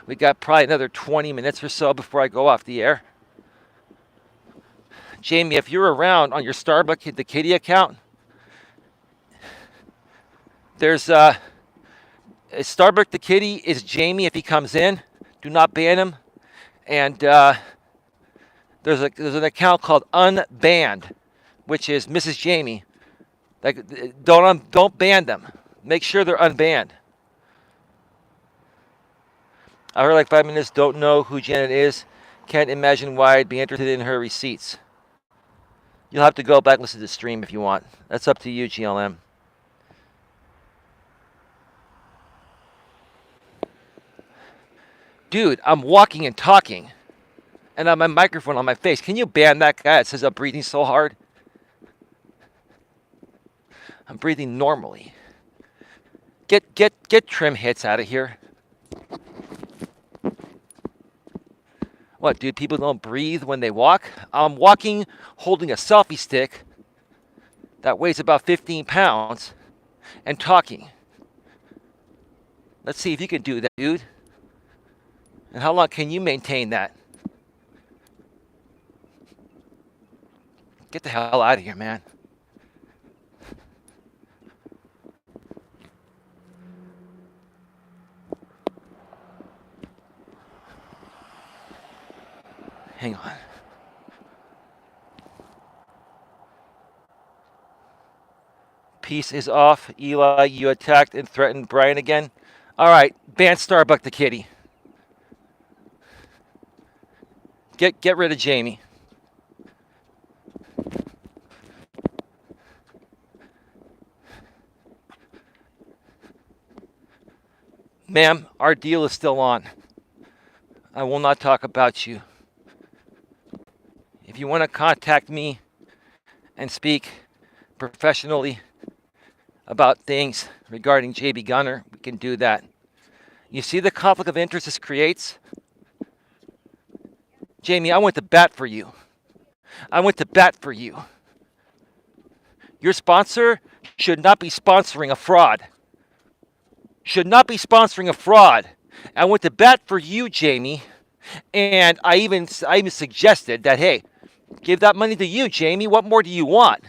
We got probably another 20 minutes or so before I go off the air. Jamie, if you're around on your Starbucks, the Kitty account, there's Starbucks the Kitty is Jamie if he comes in. Do not ban him. And there's an account called Unbanned, which is Mrs. Jamie. Like, don't ban them. Make sure they're unbanned. I heard like 5 minutes. Don't know who Janet is. Can't imagine why I'd be interested in her receipts. You'll have to go back and listen to the stream if you want. That's up to you, GLM. Dude, I'm walking and talking. And I have my microphone on my face. Can you ban that guy that says I'm breathing so hard? I'm breathing normally. Get trim hits out of here. What, dude, people don't breathe when they walk? I'm walking holding a selfie stick that weighs about 15 pounds and talking. Let's see if you can do that, dude. And how long can you maintain that? Get the hell out of here, man. Hang on. Peace is off. Eli, you attacked and threatened Brian again. All right, ban Starbuck the Kitty. Get rid of Jamie. Ma'am, our deal is still on. I will not talk about you. If you want to contact me and speak professionally about things regarding JB Gunner, we can do that. You see the conflict of interest this creates? Jamie, I went to bat for you. I went to bat for you. Your sponsor should not be sponsoring a fraud. Should not be sponsoring a fraud. I went to bat for you, Jamie, and I even suggested that, hey, give that money to you, Jamie. What more do you want?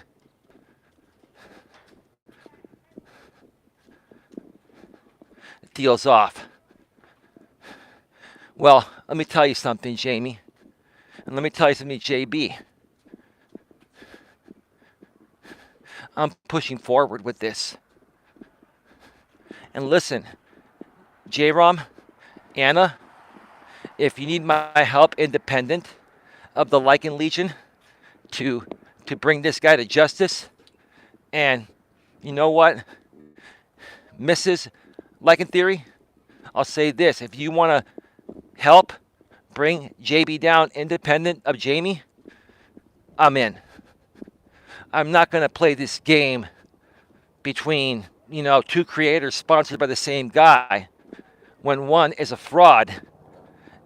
Deal's off. Well, let me tell you something, Jamie. And let me tell you something, JB. I'm pushing forward with this. And listen, J-Rom, Anna, if you need my help independent of the Lycan Legion to bring this guy to justice, and you know what, Mrs. Lycan Theory, I'll say this. If you want to help bring JB down independent of Jamie, I'm in. I'm not going to play this game between, two creators sponsored by the same guy when one is a fraud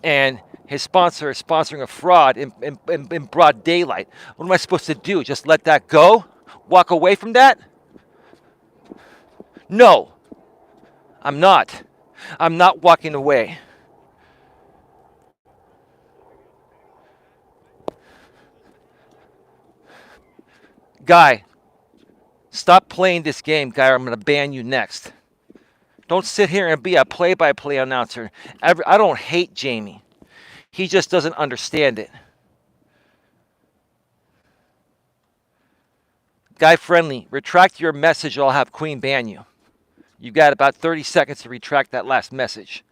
and his sponsor is sponsoring a fraud in broad daylight. What am I supposed to do? Just let that go? Walk away from that? No, I'm not. I'm not walking away. Guy, stop playing this game, guy, or I'm going to ban you next. Don't sit here and be a play-by-play announcer. I don't hate Jamie. He just doesn't understand it. Guy Friendly, retract your message or I'll have Queen ban you. You've got about 30 seconds to retract that last message,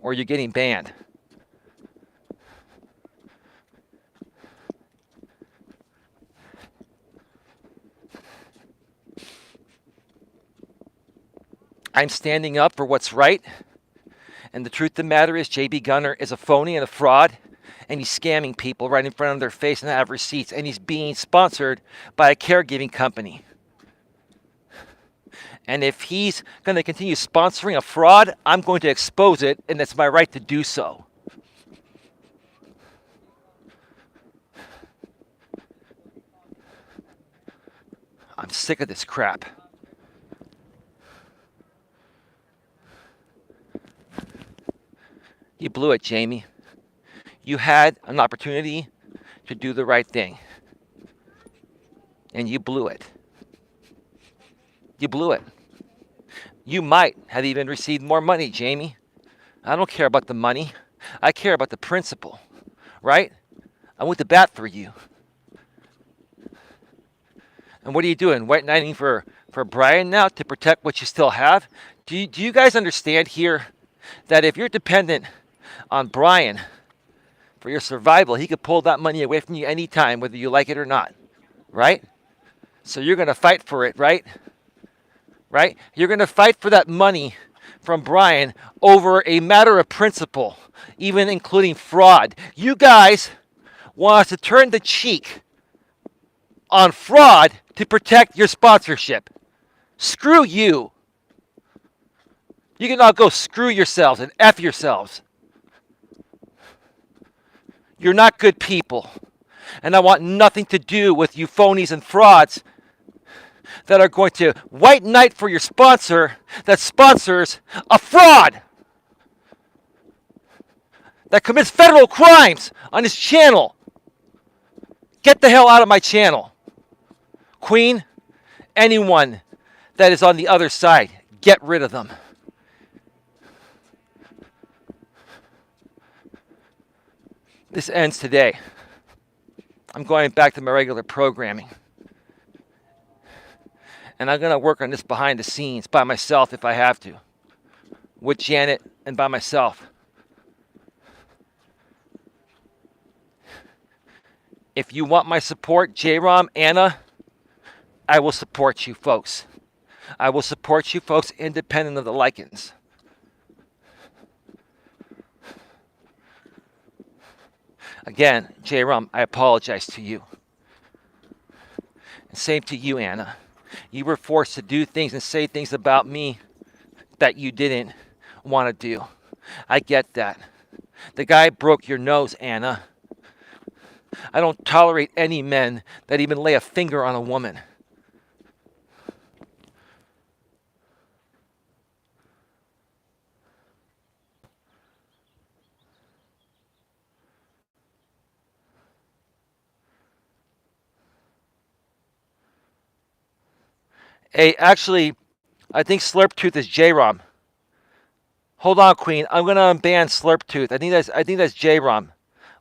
or you're getting banned. I'm standing up for what's right. And the truth of the matter is JB Gunner is a phony and a fraud. And he's scamming people right in front of their face and have receipts. And he's being sponsored by a caregiving company. And if he's going to continue sponsoring a fraud, I'm going to expose it. And it's my right to do so. I'm sick of this crap. You blew it, Jamie. You had an opportunity to do the right thing. And you blew it. You blew it. You might have even received more money, Jamie. I don't care about the money. I care about the principle, right? I went to bat for you. And what are you doing? White knighting for Brian now to protect what you still have? Do you guys understand here that if you're dependent on Brian for your survival, he could pull that money away from you anytime, whether you like it or not, right? So you're going to fight for it, right? Right? You're going to fight for that money from Brian over a matter of principle, even including fraud. You guys want us to turn the cheek on fraud to protect your sponsorship. Screw you. You can all go screw yourselves and F yourselves. You're not good people. And I want nothing to do with you phonies and frauds that are going to white knight for your sponsor that sponsors a fraud that commits federal crimes on his channel. Get the hell out of my channel. Queen, anyone that is on the other side, get rid of them. This ends today. I'm going back to my regular programming. And I'm going to work on this behind the scenes by myself if I have to. With Janet and by myself. If you want my support, J-Rom, Anna, I will support you folks. I will support you folks independent of the Lycans. Again, J. Rum, I apologize to you. And same to you, Anna. You were forced to do things and say things about me that you didn't want to do. I get that. The guy broke your nose, Anna. I don't tolerate any men that even lay a finger on a woman. Hey, actually, I think Slurp Tooth is J-Rom. Hold on, Queen. I'm gonna unban Slurp Tooth. I think that's J-Rom.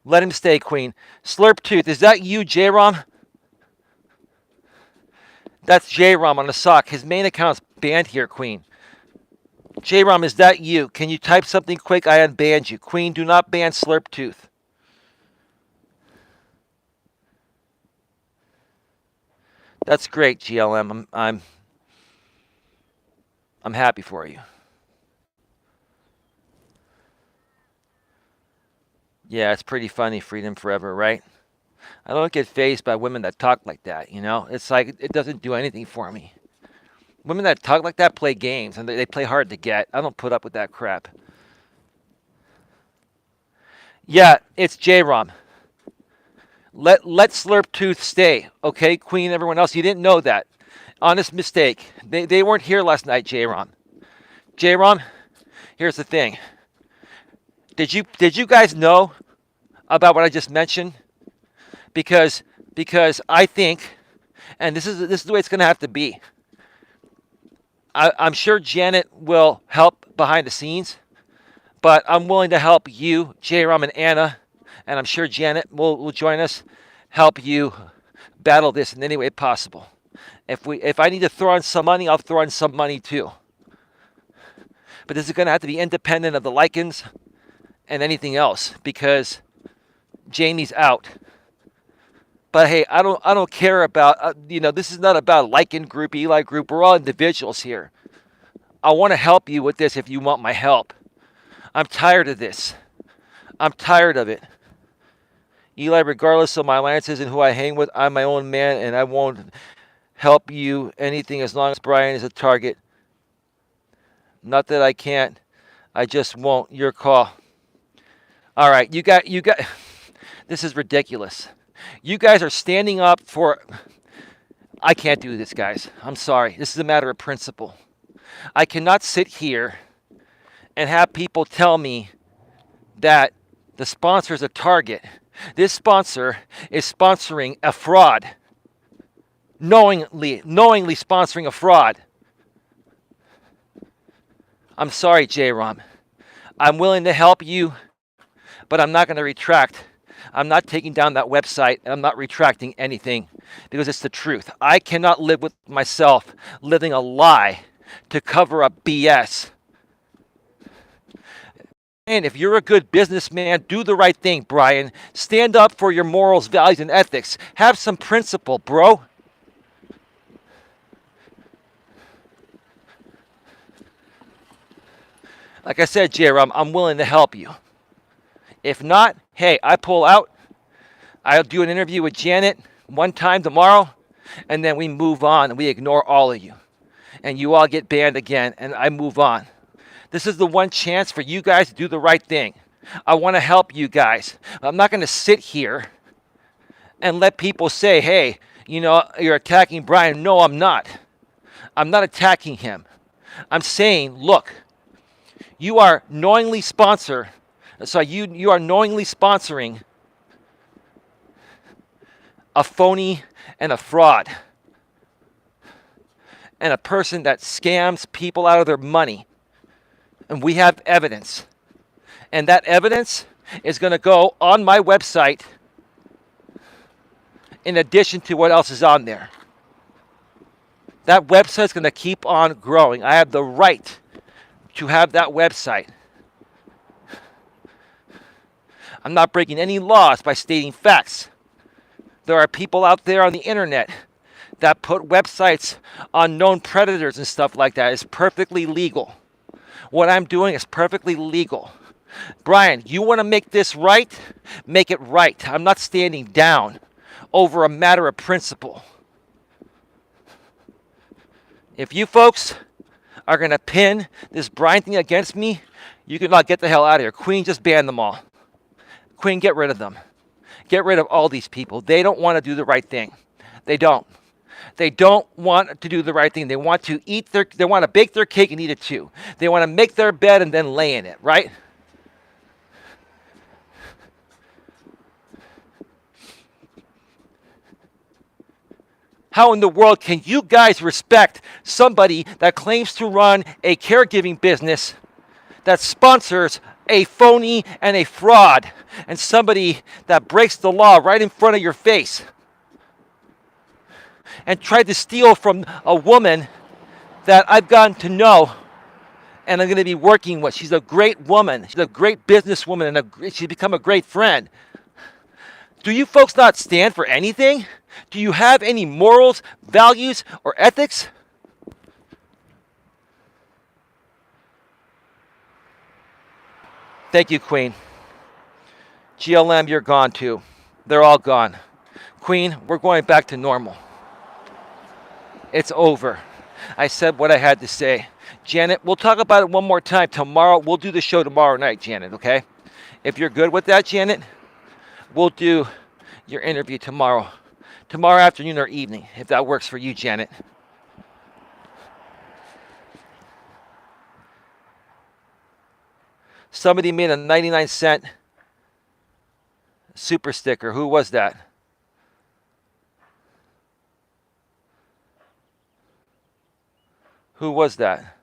Let him stay, Queen. Slurp Tooth, is that you, J-Rom? That's J-Rom on the sock. His main account's banned here, Queen. J-Rom, is that you? Can you type something quick? I unbanned you. Queen, do not ban Slurp Tooth. That's great, GLM. I'm happy for you. Yeah, it's pretty funny, Freedom Forever, right? I don't get fazed by women that talk like that, you know? It's like it doesn't do anything for me. Women that talk like that play games, and they play hard to get. I don't put up with that crap. Yeah, it's J-Rom. Let Slurp Tooth stay, okay, Queen, everyone else. You didn't know that. Honest mistake. They weren't here last night, J-Rom. J-Rom, here's the thing. Did you guys know about what I just mentioned? Because I think, and this is the way it's going to have to be. I'm sure Janet will help behind the scenes, but I'm willing to help you, J-Rom and Anna, and I'm sure Janet will join us, help you battle this in any way possible. If I need to throw in some money, I'll throw in some money too. But this is going to have to be independent of the Lycans and anything else because Jamie's out. But hey, I don't care about this is not about Lycan group, Eli group. We're all individuals here. I want to help you with this if you want my help. I'm tired of this. I'm tired of it. Eli, regardless of my alliances and who I hang with, I'm my own man and I won't help you anything as long as Brian is a target. Not that I can't. I just won't. Your call. All right, you got this is ridiculous. You guys are standing up for I can't do this, guys. I'm sorry. This is a matter of principle. I cannot sit here and have people tell me that the sponsor is a target. This sponsor is sponsoring a fraud. Knowingly sponsoring a fraud. I'm sorry, J-Rom. I'm willing to help you, but I'm not going to retract. I'm not taking down that website, and I'm not retracting anything because it's the truth. I cannot live with myself living a lie to cover up BS. And if you're a good businessman, do the right thing, Brian. Stand up for your morals, values, and ethics. Have some principle, bro. Like I said, J-Rom, I'm willing to help you. If not, hey, I pull out. I'll do an interview with Janet one time tomorrow, and then we move on and we ignore all of you. And you all get banned again, and I move on. This is the one chance for you guys to do the right thing. I want to help you guys. I'm not going to sit here and let people say, hey, you're attacking Brian. No, I'm not. I'm not attacking him. I'm saying, look, you are knowingly sponsoring a phony and a fraud and a person that scams people out of their money. And we have evidence. And that evidence is going to go on my website in addition to what else is on there. That website is going to keep on growing. I have the right to have that website. I'm not breaking any laws by stating facts. There are people out there on the internet that put websites on known predators and stuff like that. It's perfectly legal. What I'm doing is perfectly legal. Brian, you want to make this right? Make it right. I'm not standing down over a matter of principle. If you folks are going to pin this Brian thing against me, you can not get the hell out of here. Queen, just ban them all. Queen, get rid of them. Get rid of all these people. They don't want to do the right thing. They don't. They don't want to do the right thing. They want to they want to bake their cake and eat it too. They want to make their bed and then lay in it, right? How in the world can you guys respect somebody that claims to run a caregiving business that sponsors a phony and a fraud and somebody that breaks the law right in front of your face and tried to steal from a woman that I've gotten to know and I'm going to be working with? She's a great woman. She's a great businesswoman and she's become a great friend. Do you folks not stand for anything? Do you have any morals, values, or ethics? Thank you, Queen. GLM, you're gone too. They're all gone. Queen, we're going back to normal. It's over. I said what I had to say. Janet, we'll talk about it one more time tomorrow. We'll do the show tomorrow night, Janet, okay? If you're good with that, Janet, we'll do your interview tomorrow afternoon or evening, if that works for you, Janet. Somebody made a 99-cent super sticker. Who was that? Who was that?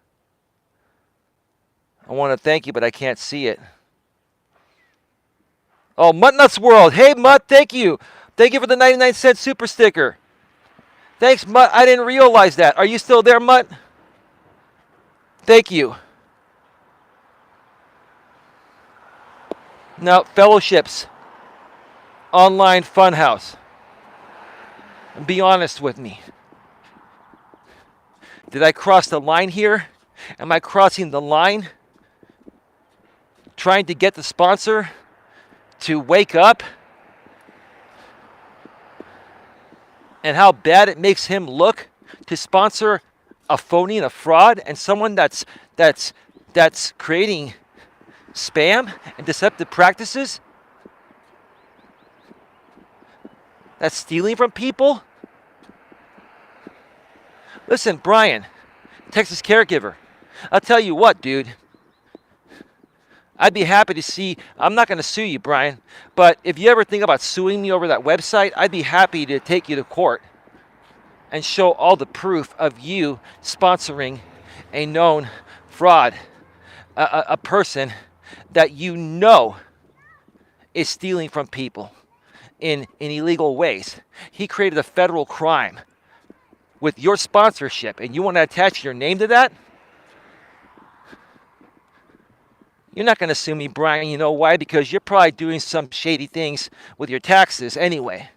I want to thank you, but I can't see it. Oh, Mutt Nuts World. Hey, Mutt, thank you. Thank you for the 99-cent super sticker. Thanks, Mutt. I didn't realize that. Are you still there, Mutt? Thank you. Now, Fellowships. Online Funhouse. Be honest with me. Did I cross the line here? Am I crossing the line? Trying to get the sponsor to wake up? And how bad it makes him look to sponsor a phony and a fraud and someone that's creating spam and deceptive practices? That's stealing from people? Listen, Brian, Texas caregiver, I'll tell you what, dude. I'd be happy to see, I'm not going to sue you, Brian, but if you ever think about suing me over that website, I'd be happy to take you to court and show all the proof of you sponsoring a known fraud, a person that you know is stealing from people in illegal ways. He created a federal crime with your sponsorship, and you want to attach your name to that? You're not going to sue me, Brian. You know why? Because you're probably doing some shady things with your taxes anyway.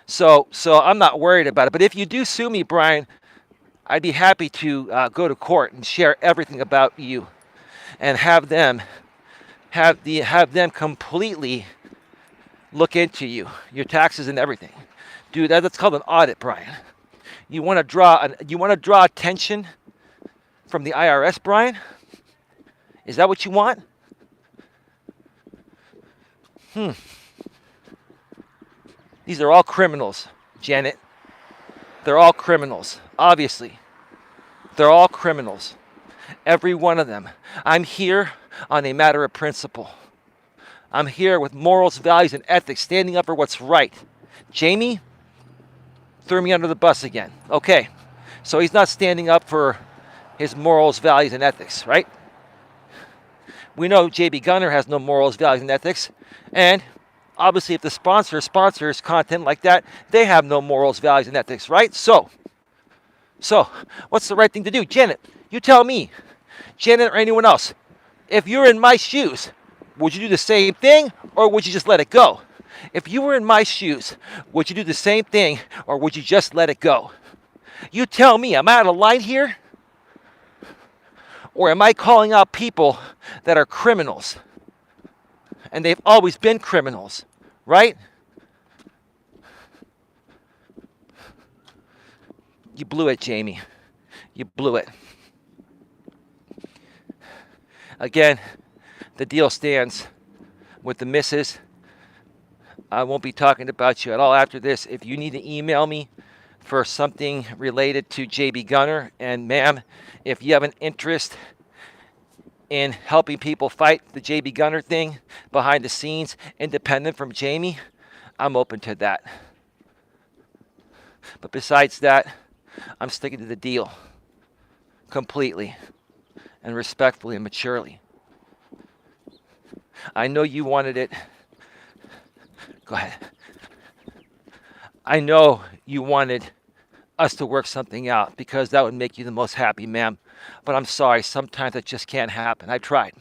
So I'm not worried about it. But if you do sue me, Brian, I'd be happy to go to court and share everything about you, and have them completely look into you, your taxes and everything. Dude, that's called an audit, Brian. You want to draw attention from the IRS, Brian? Is that what you want? These are all criminals, Janet. They're all criminals, obviously. They're all criminals. Every one of them. I'm here on a matter of principle. I'm here with morals, values, and ethics, standing up for what's right. Jamie threw me under the bus again. Okay, so he's not standing up for his morals, values, and ethics, right? We know JB Gunner has no morals, values, and ethics. And obviously, if the sponsor sponsors content like that, they have no morals, values, and ethics, right? So what's the right thing to do? Janet, you tell me. Janet or anyone else, if you're in my shoes, would you do the same thing or would you just let it go? If you were in my shoes, would you do the same thing or would you just let it go? You tell me, am I out of line here? Or am I calling out people that are criminals? And they've always been criminals, right? You blew it, Jamie. You blew it. Again, the deal stands with the missus. I won't be talking about you at all after this. If you need to email me for something related to JB Gunner, and ma'am, if you have an interest in helping people fight the JB Gunner thing behind the scenes, independent from Jamie, I'm open to that. But besides that, I'm sticking to the deal completely and respectfully and maturely. I know you wanted it. Go ahead. I know you wanted us to work something out because that would make you the most happy, ma'am. But I'm sorry, sometimes it just can't happen. I tried.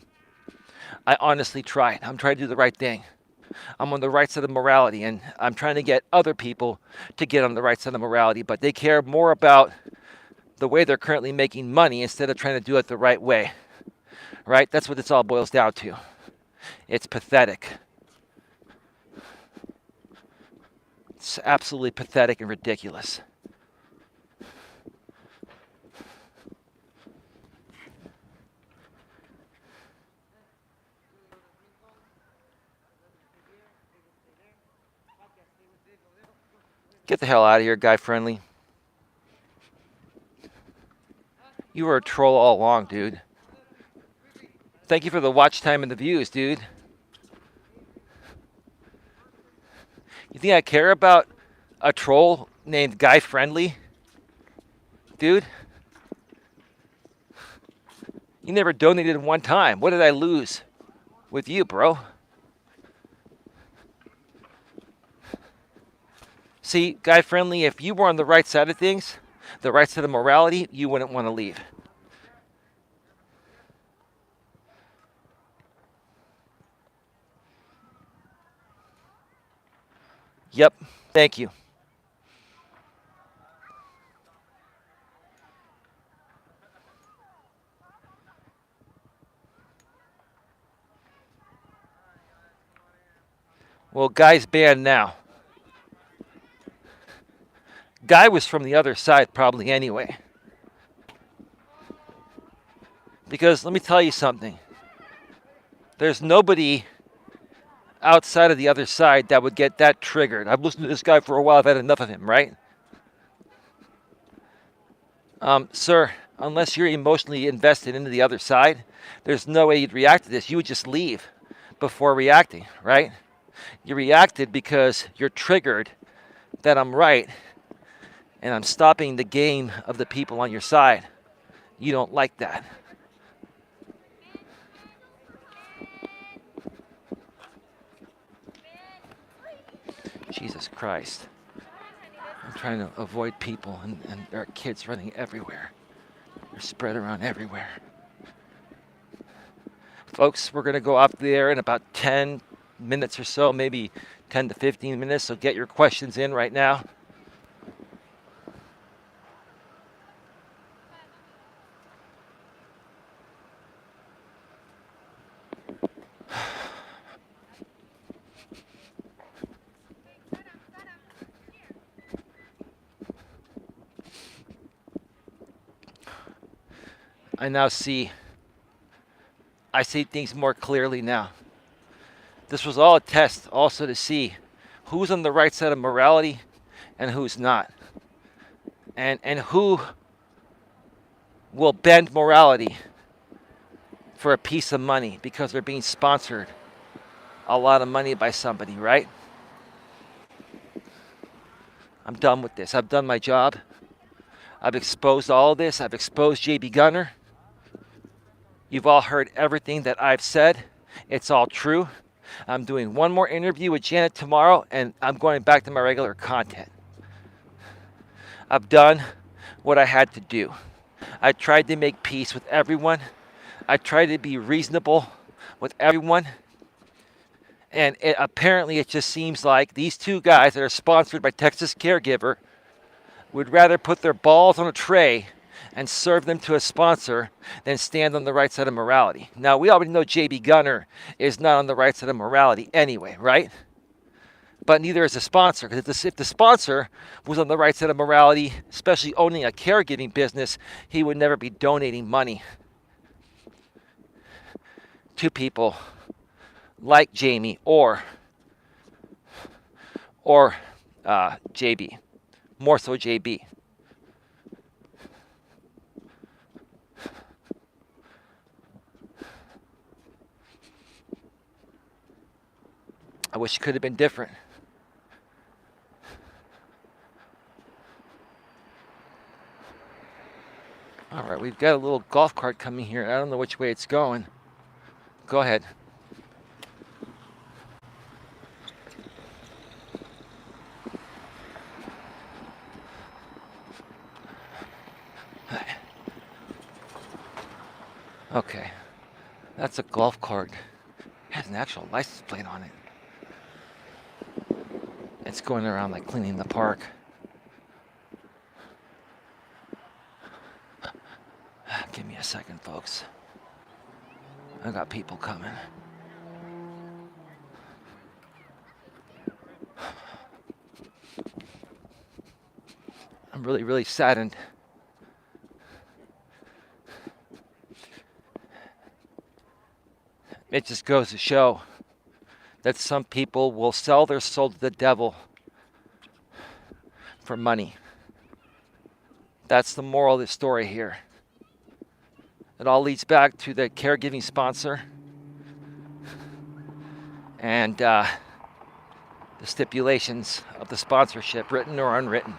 I honestly tried. I'm trying to do the right thing. I'm on the right side of morality, and I'm trying to get other people to get on the right side of morality, but they care more about the way they're currently making money instead of trying to do it the right way. Right? That's what this all boils down to. It's pathetic. It's absolutely pathetic and ridiculous. Get the hell out of here, guy friendly. You were a troll all along, dude. Thank you for the watch time and the views, dude. You think I care about a troll named Guy Friendly? Dude? You never donated one time. What did I lose with you, bro? See, Guy Friendly, if you were on the right side of things, the right side of morality, you wouldn't want to leave. Yep, thank you. Well, Guy's banned now. Guy was from the other side probably anyway. Because let me tell you something. There's nobody outside of the other side that would get that triggered. I've listened to this guy for a while. I've had enough of him, right? Sir, unless you're emotionally invested into the other side, there's no way you'd react to this. You would just leave before reacting, right? You reacted because you're triggered that I'm right and I'm stopping the game of the people on your side. You don't like that. Jesus Christ. I'm trying to avoid people, and there are kids running everywhere. They're spread around everywhere. Folks, we're going to go off the air in about 10 minutes or so, maybe 10 to 15 minutes, so get your questions in right now. I see things more clearly now. This was all a test also to see who's on the right side of morality and who's not. And who will bend morality for a piece of money because they're being sponsored a lot of money by somebody, right? I'm done with this. I've done my job. I've exposed all of this. I've exposed JB Gunner. You've all heard everything that I've said. It's all true. I'm doing one more interview with Janet tomorrow, and I'm going back to my regular content. I've done what I had to do. I tried to make peace with everyone. I tried to be reasonable with everyone. And apparently it just seems like these two guys that are sponsored by Texas Caregiver would rather put their balls on a tray and serve them to a sponsor than stand on the right side of morality. Now, we already know JB Gunner is not on the right side of morality anyway, right? But neither is the sponsor. Because if the sponsor was on the right side of morality, especially owning a caregiving business, he would never be donating money to people like Jamie or JB, more so JB. I wish it could have been different. All right, we've got a little golf cart coming here. I don't know which way it's going. Go ahead. Okay, that's a golf cart. It has an actual license plate on it. It's going around like cleaning the park. Give me a second, folks. I got people coming. I'm really, really saddened. It just goes to show that some people will sell their soul to the devil for money. That's the moral of the story here. It all leads back to the caregiving sponsor and the stipulations of the sponsorship, written or unwritten.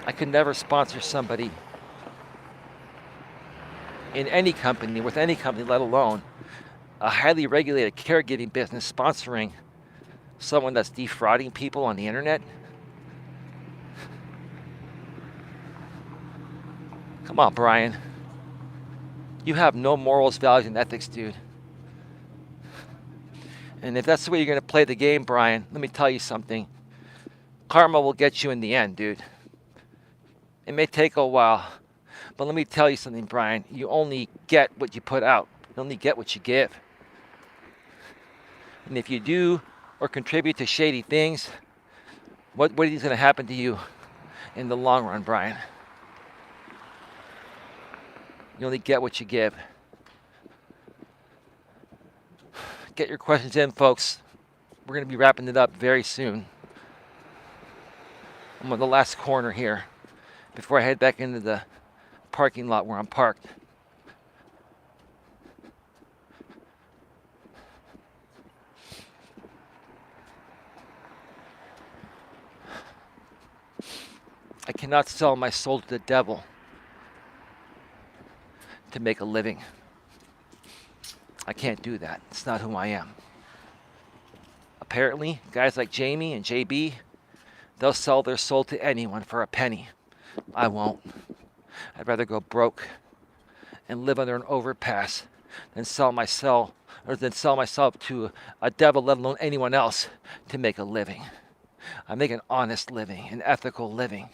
I could never sponsor somebody in any company, with any company, let alone a highly regulated caregiving business sponsoring someone that's defrauding people on the internet. Come on, Brian. You have no morals, values, and ethics, dude. And if that's the way you're going to play the game, Brian, let me tell you something. Karma will get you in the end, dude. It may take a while, but let me tell you something, Brian. You only get what you put out. You only get what you give. And if you do or contribute to shady things, what is going to happen to you in the long run, Brian? You only get what you give. Get your questions in, folks. We're going to be wrapping it up very soon. I'm on the last corner here before I head back into the parking lot where I'm parked. I cannot sell my soul to the devil to make a living. I can't do that. It's not who I am. Apparently, guys like Jamie and JB, they'll sell their soul to anyone for a penny. I won't. I'd rather go broke and live under an overpass than sell myself to a devil, let alone anyone else, to make a living. I make an honest living, an ethical living.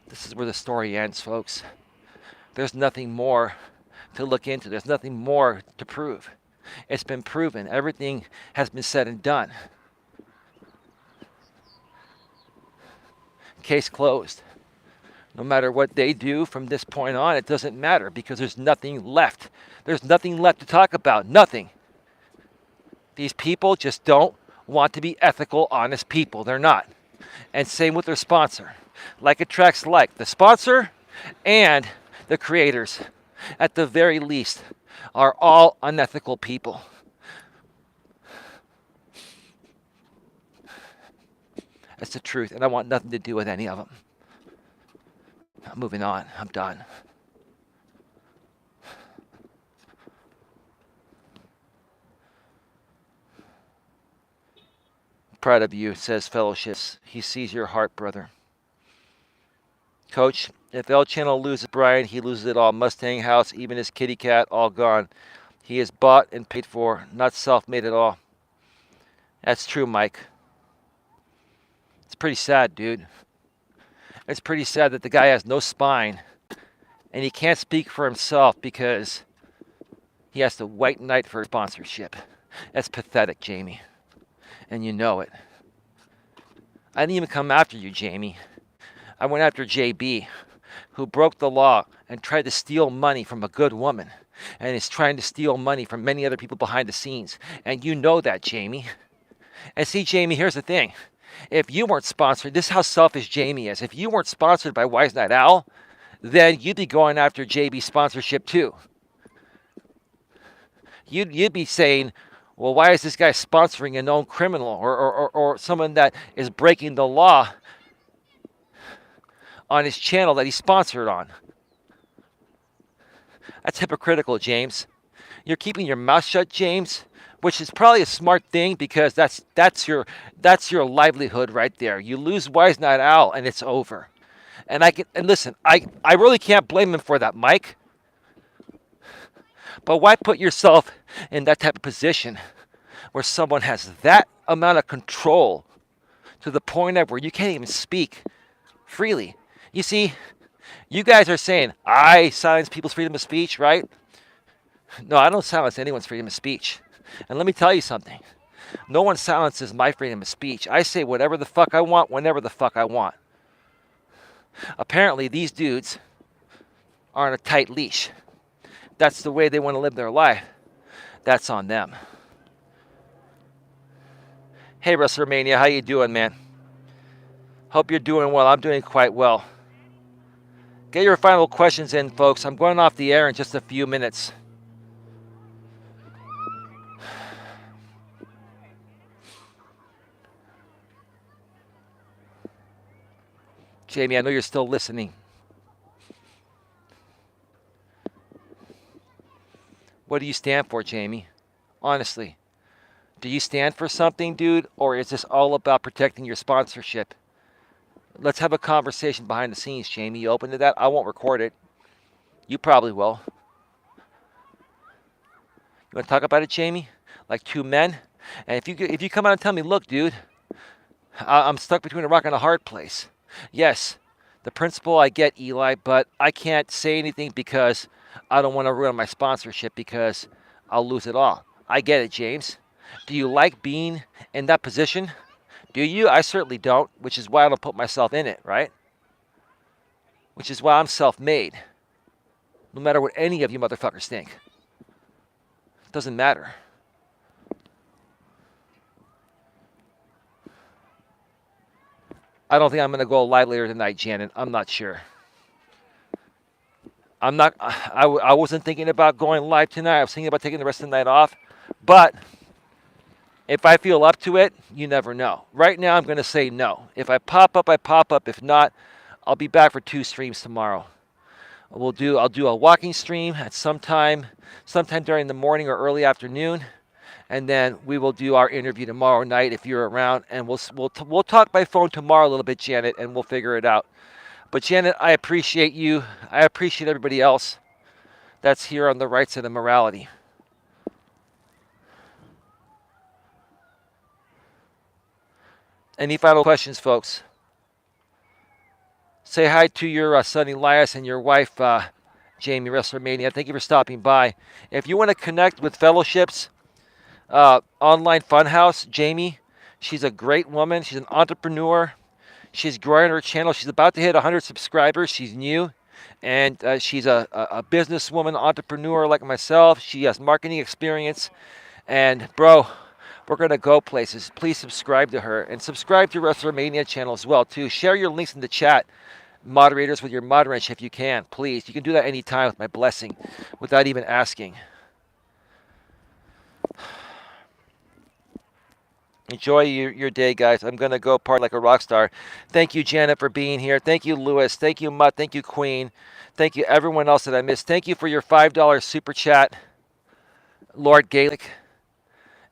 This is where the story ends, folks. There's nothing more to look into. There's nothing more to prove. It's been proven. Everything has been said and done. Case closed. No matter what they do from this point on, it doesn't matter because there's nothing left. There's nothing left to talk about. Nothing. These people just don't want to be ethical, honest people. They're not. And same with their sponsor. Like attracts like. The sponsor and the creators, at the very least, are all unethical people. That's the truth, and I want nothing to do with any of them. I'm moving on. I'm done. Proud of you, says Fellowships. He sees your heart, brother. Coach, if L Channel loses Brian, he loses it all. Mustang house, even his kitty cat, all gone. He is bought and paid for, not self-made at all. That's true, Mike. pretty sad, dude. It's pretty sad that the guy has no spine and he can't speak for himself because he has to white knight for sponsorship. That's pathetic, Jamie. And you know it. I didn't even come after you, Jamie. I went after JB, who broke the law and tried to steal money from a good woman and is trying to steal money from many other people behind the scenes. And you know that, Jamie. And see, Jamie, here's the thing. If you weren't sponsored, this is how selfish Jamie is. If you weren't sponsored by Wise Night Owl, then you'd be going after JB sponsorship too. You'd be saying, well, why is this guy sponsoring a known criminal or someone that is breaking the law on his channel that he's sponsored on? That's hypocritical, James. You're keeping your mouth shut, James, which is probably a smart thing because that's your livelihood right there. You lose Wise Night Owl and it's over. And listen, I really can't blame him for that, Mike. But why put yourself in that type of position where someone has that amount of control to the point of where you can't even speak freely? You see, you guys are saying, I silence people's freedom of speech, right? No, I don't silence anyone's freedom of speech. And let me tell you something. No one silences my freedom of speech. I say whatever the fuck I want, whenever the fuck I want. Apparently, these dudes are on a tight leash. That's the way they want to live their life. That's on them. Hey, WrestleMania, how you doing, man? Hope you're doing well. I'm doing quite well. Get your final questions in, folks. I'm going off the air in just a few minutes. Jamie, I know you're still listening. What do you stand for, Jamie? Honestly. Do you stand for something, dude? Or is this all about protecting your sponsorship? Let's have a conversation behind the scenes, Jamie. You open to that? I won't record it. You probably will. You want to talk about it, Jamie? Like two men? And if you come out and tell me, look, dude, I'm stuck between a rock and a hard place. Yes, the principle I get, Eli, but I can't say anything because I don't want to ruin my sponsorship because I'll lose it all. I get it, James. Do you like being in that position? Do you? I certainly don't, which is why I don't put myself in it, right? Which is why I'm self-made. No matter what any of you motherfuckers think. It doesn't matter. I don't think I'm going to go live later tonight, Janet. I'm not sure. I wasn't thinking about going live tonight. I was thinking about taking the rest of the night off. But if I feel up to it, you never know. Right now, I'm going to say no. If I pop up, I pop up. If not, I'll be back for 2 streams tomorrow. I'll do a walking stream at sometime during the morning or early afternoon, and then we will do our interview tomorrow night if you're around, and we'll talk by phone tomorrow a little bit, Janet, and we'll figure it out. But Janet, I appreciate you. I appreciate everybody else that's here on the right side of morality. Any final questions, folks? Say hi to your son Elias and your wife, Jamie, WrestleMania. Thank you for stopping by. If you want to connect with Fellowship's online funhouse, Jamie, she's a great woman. She's an entrepreneur. She's growing her channel. She's about to hit 100 subscribers. She's new. And she's a businesswoman, entrepreneur like myself. She has marketing experience. And, bro, we're going to go places. Please subscribe to her. And subscribe to WrestleMania channel as well, too. Share your links in the chat, moderators, with your moderators if you can. Please. You can do that anytime with my blessing without even asking. Enjoy your day, guys. I'm going to go party like a rock star. Thank you, Janet, for being here. Thank you, Lewis. Thank you, Mutt. Thank you, Queen. Thank you, everyone else that I missed. Thank you for your $5 super chat, Lord Gaelic.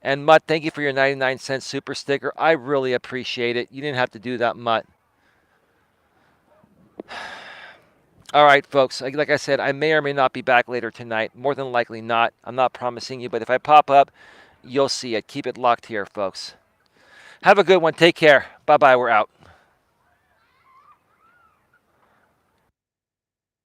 And Mutt, thank you for your 99-cent super sticker. I really appreciate it. You didn't have to do that, Mutt. All right, folks. Like I said, I may or may not be back later tonight. More than likely not. I'm not promising you. But if I pop up, you'll see it. Keep it locked here, folks. Have a good one. Take care. Bye-bye. We're out.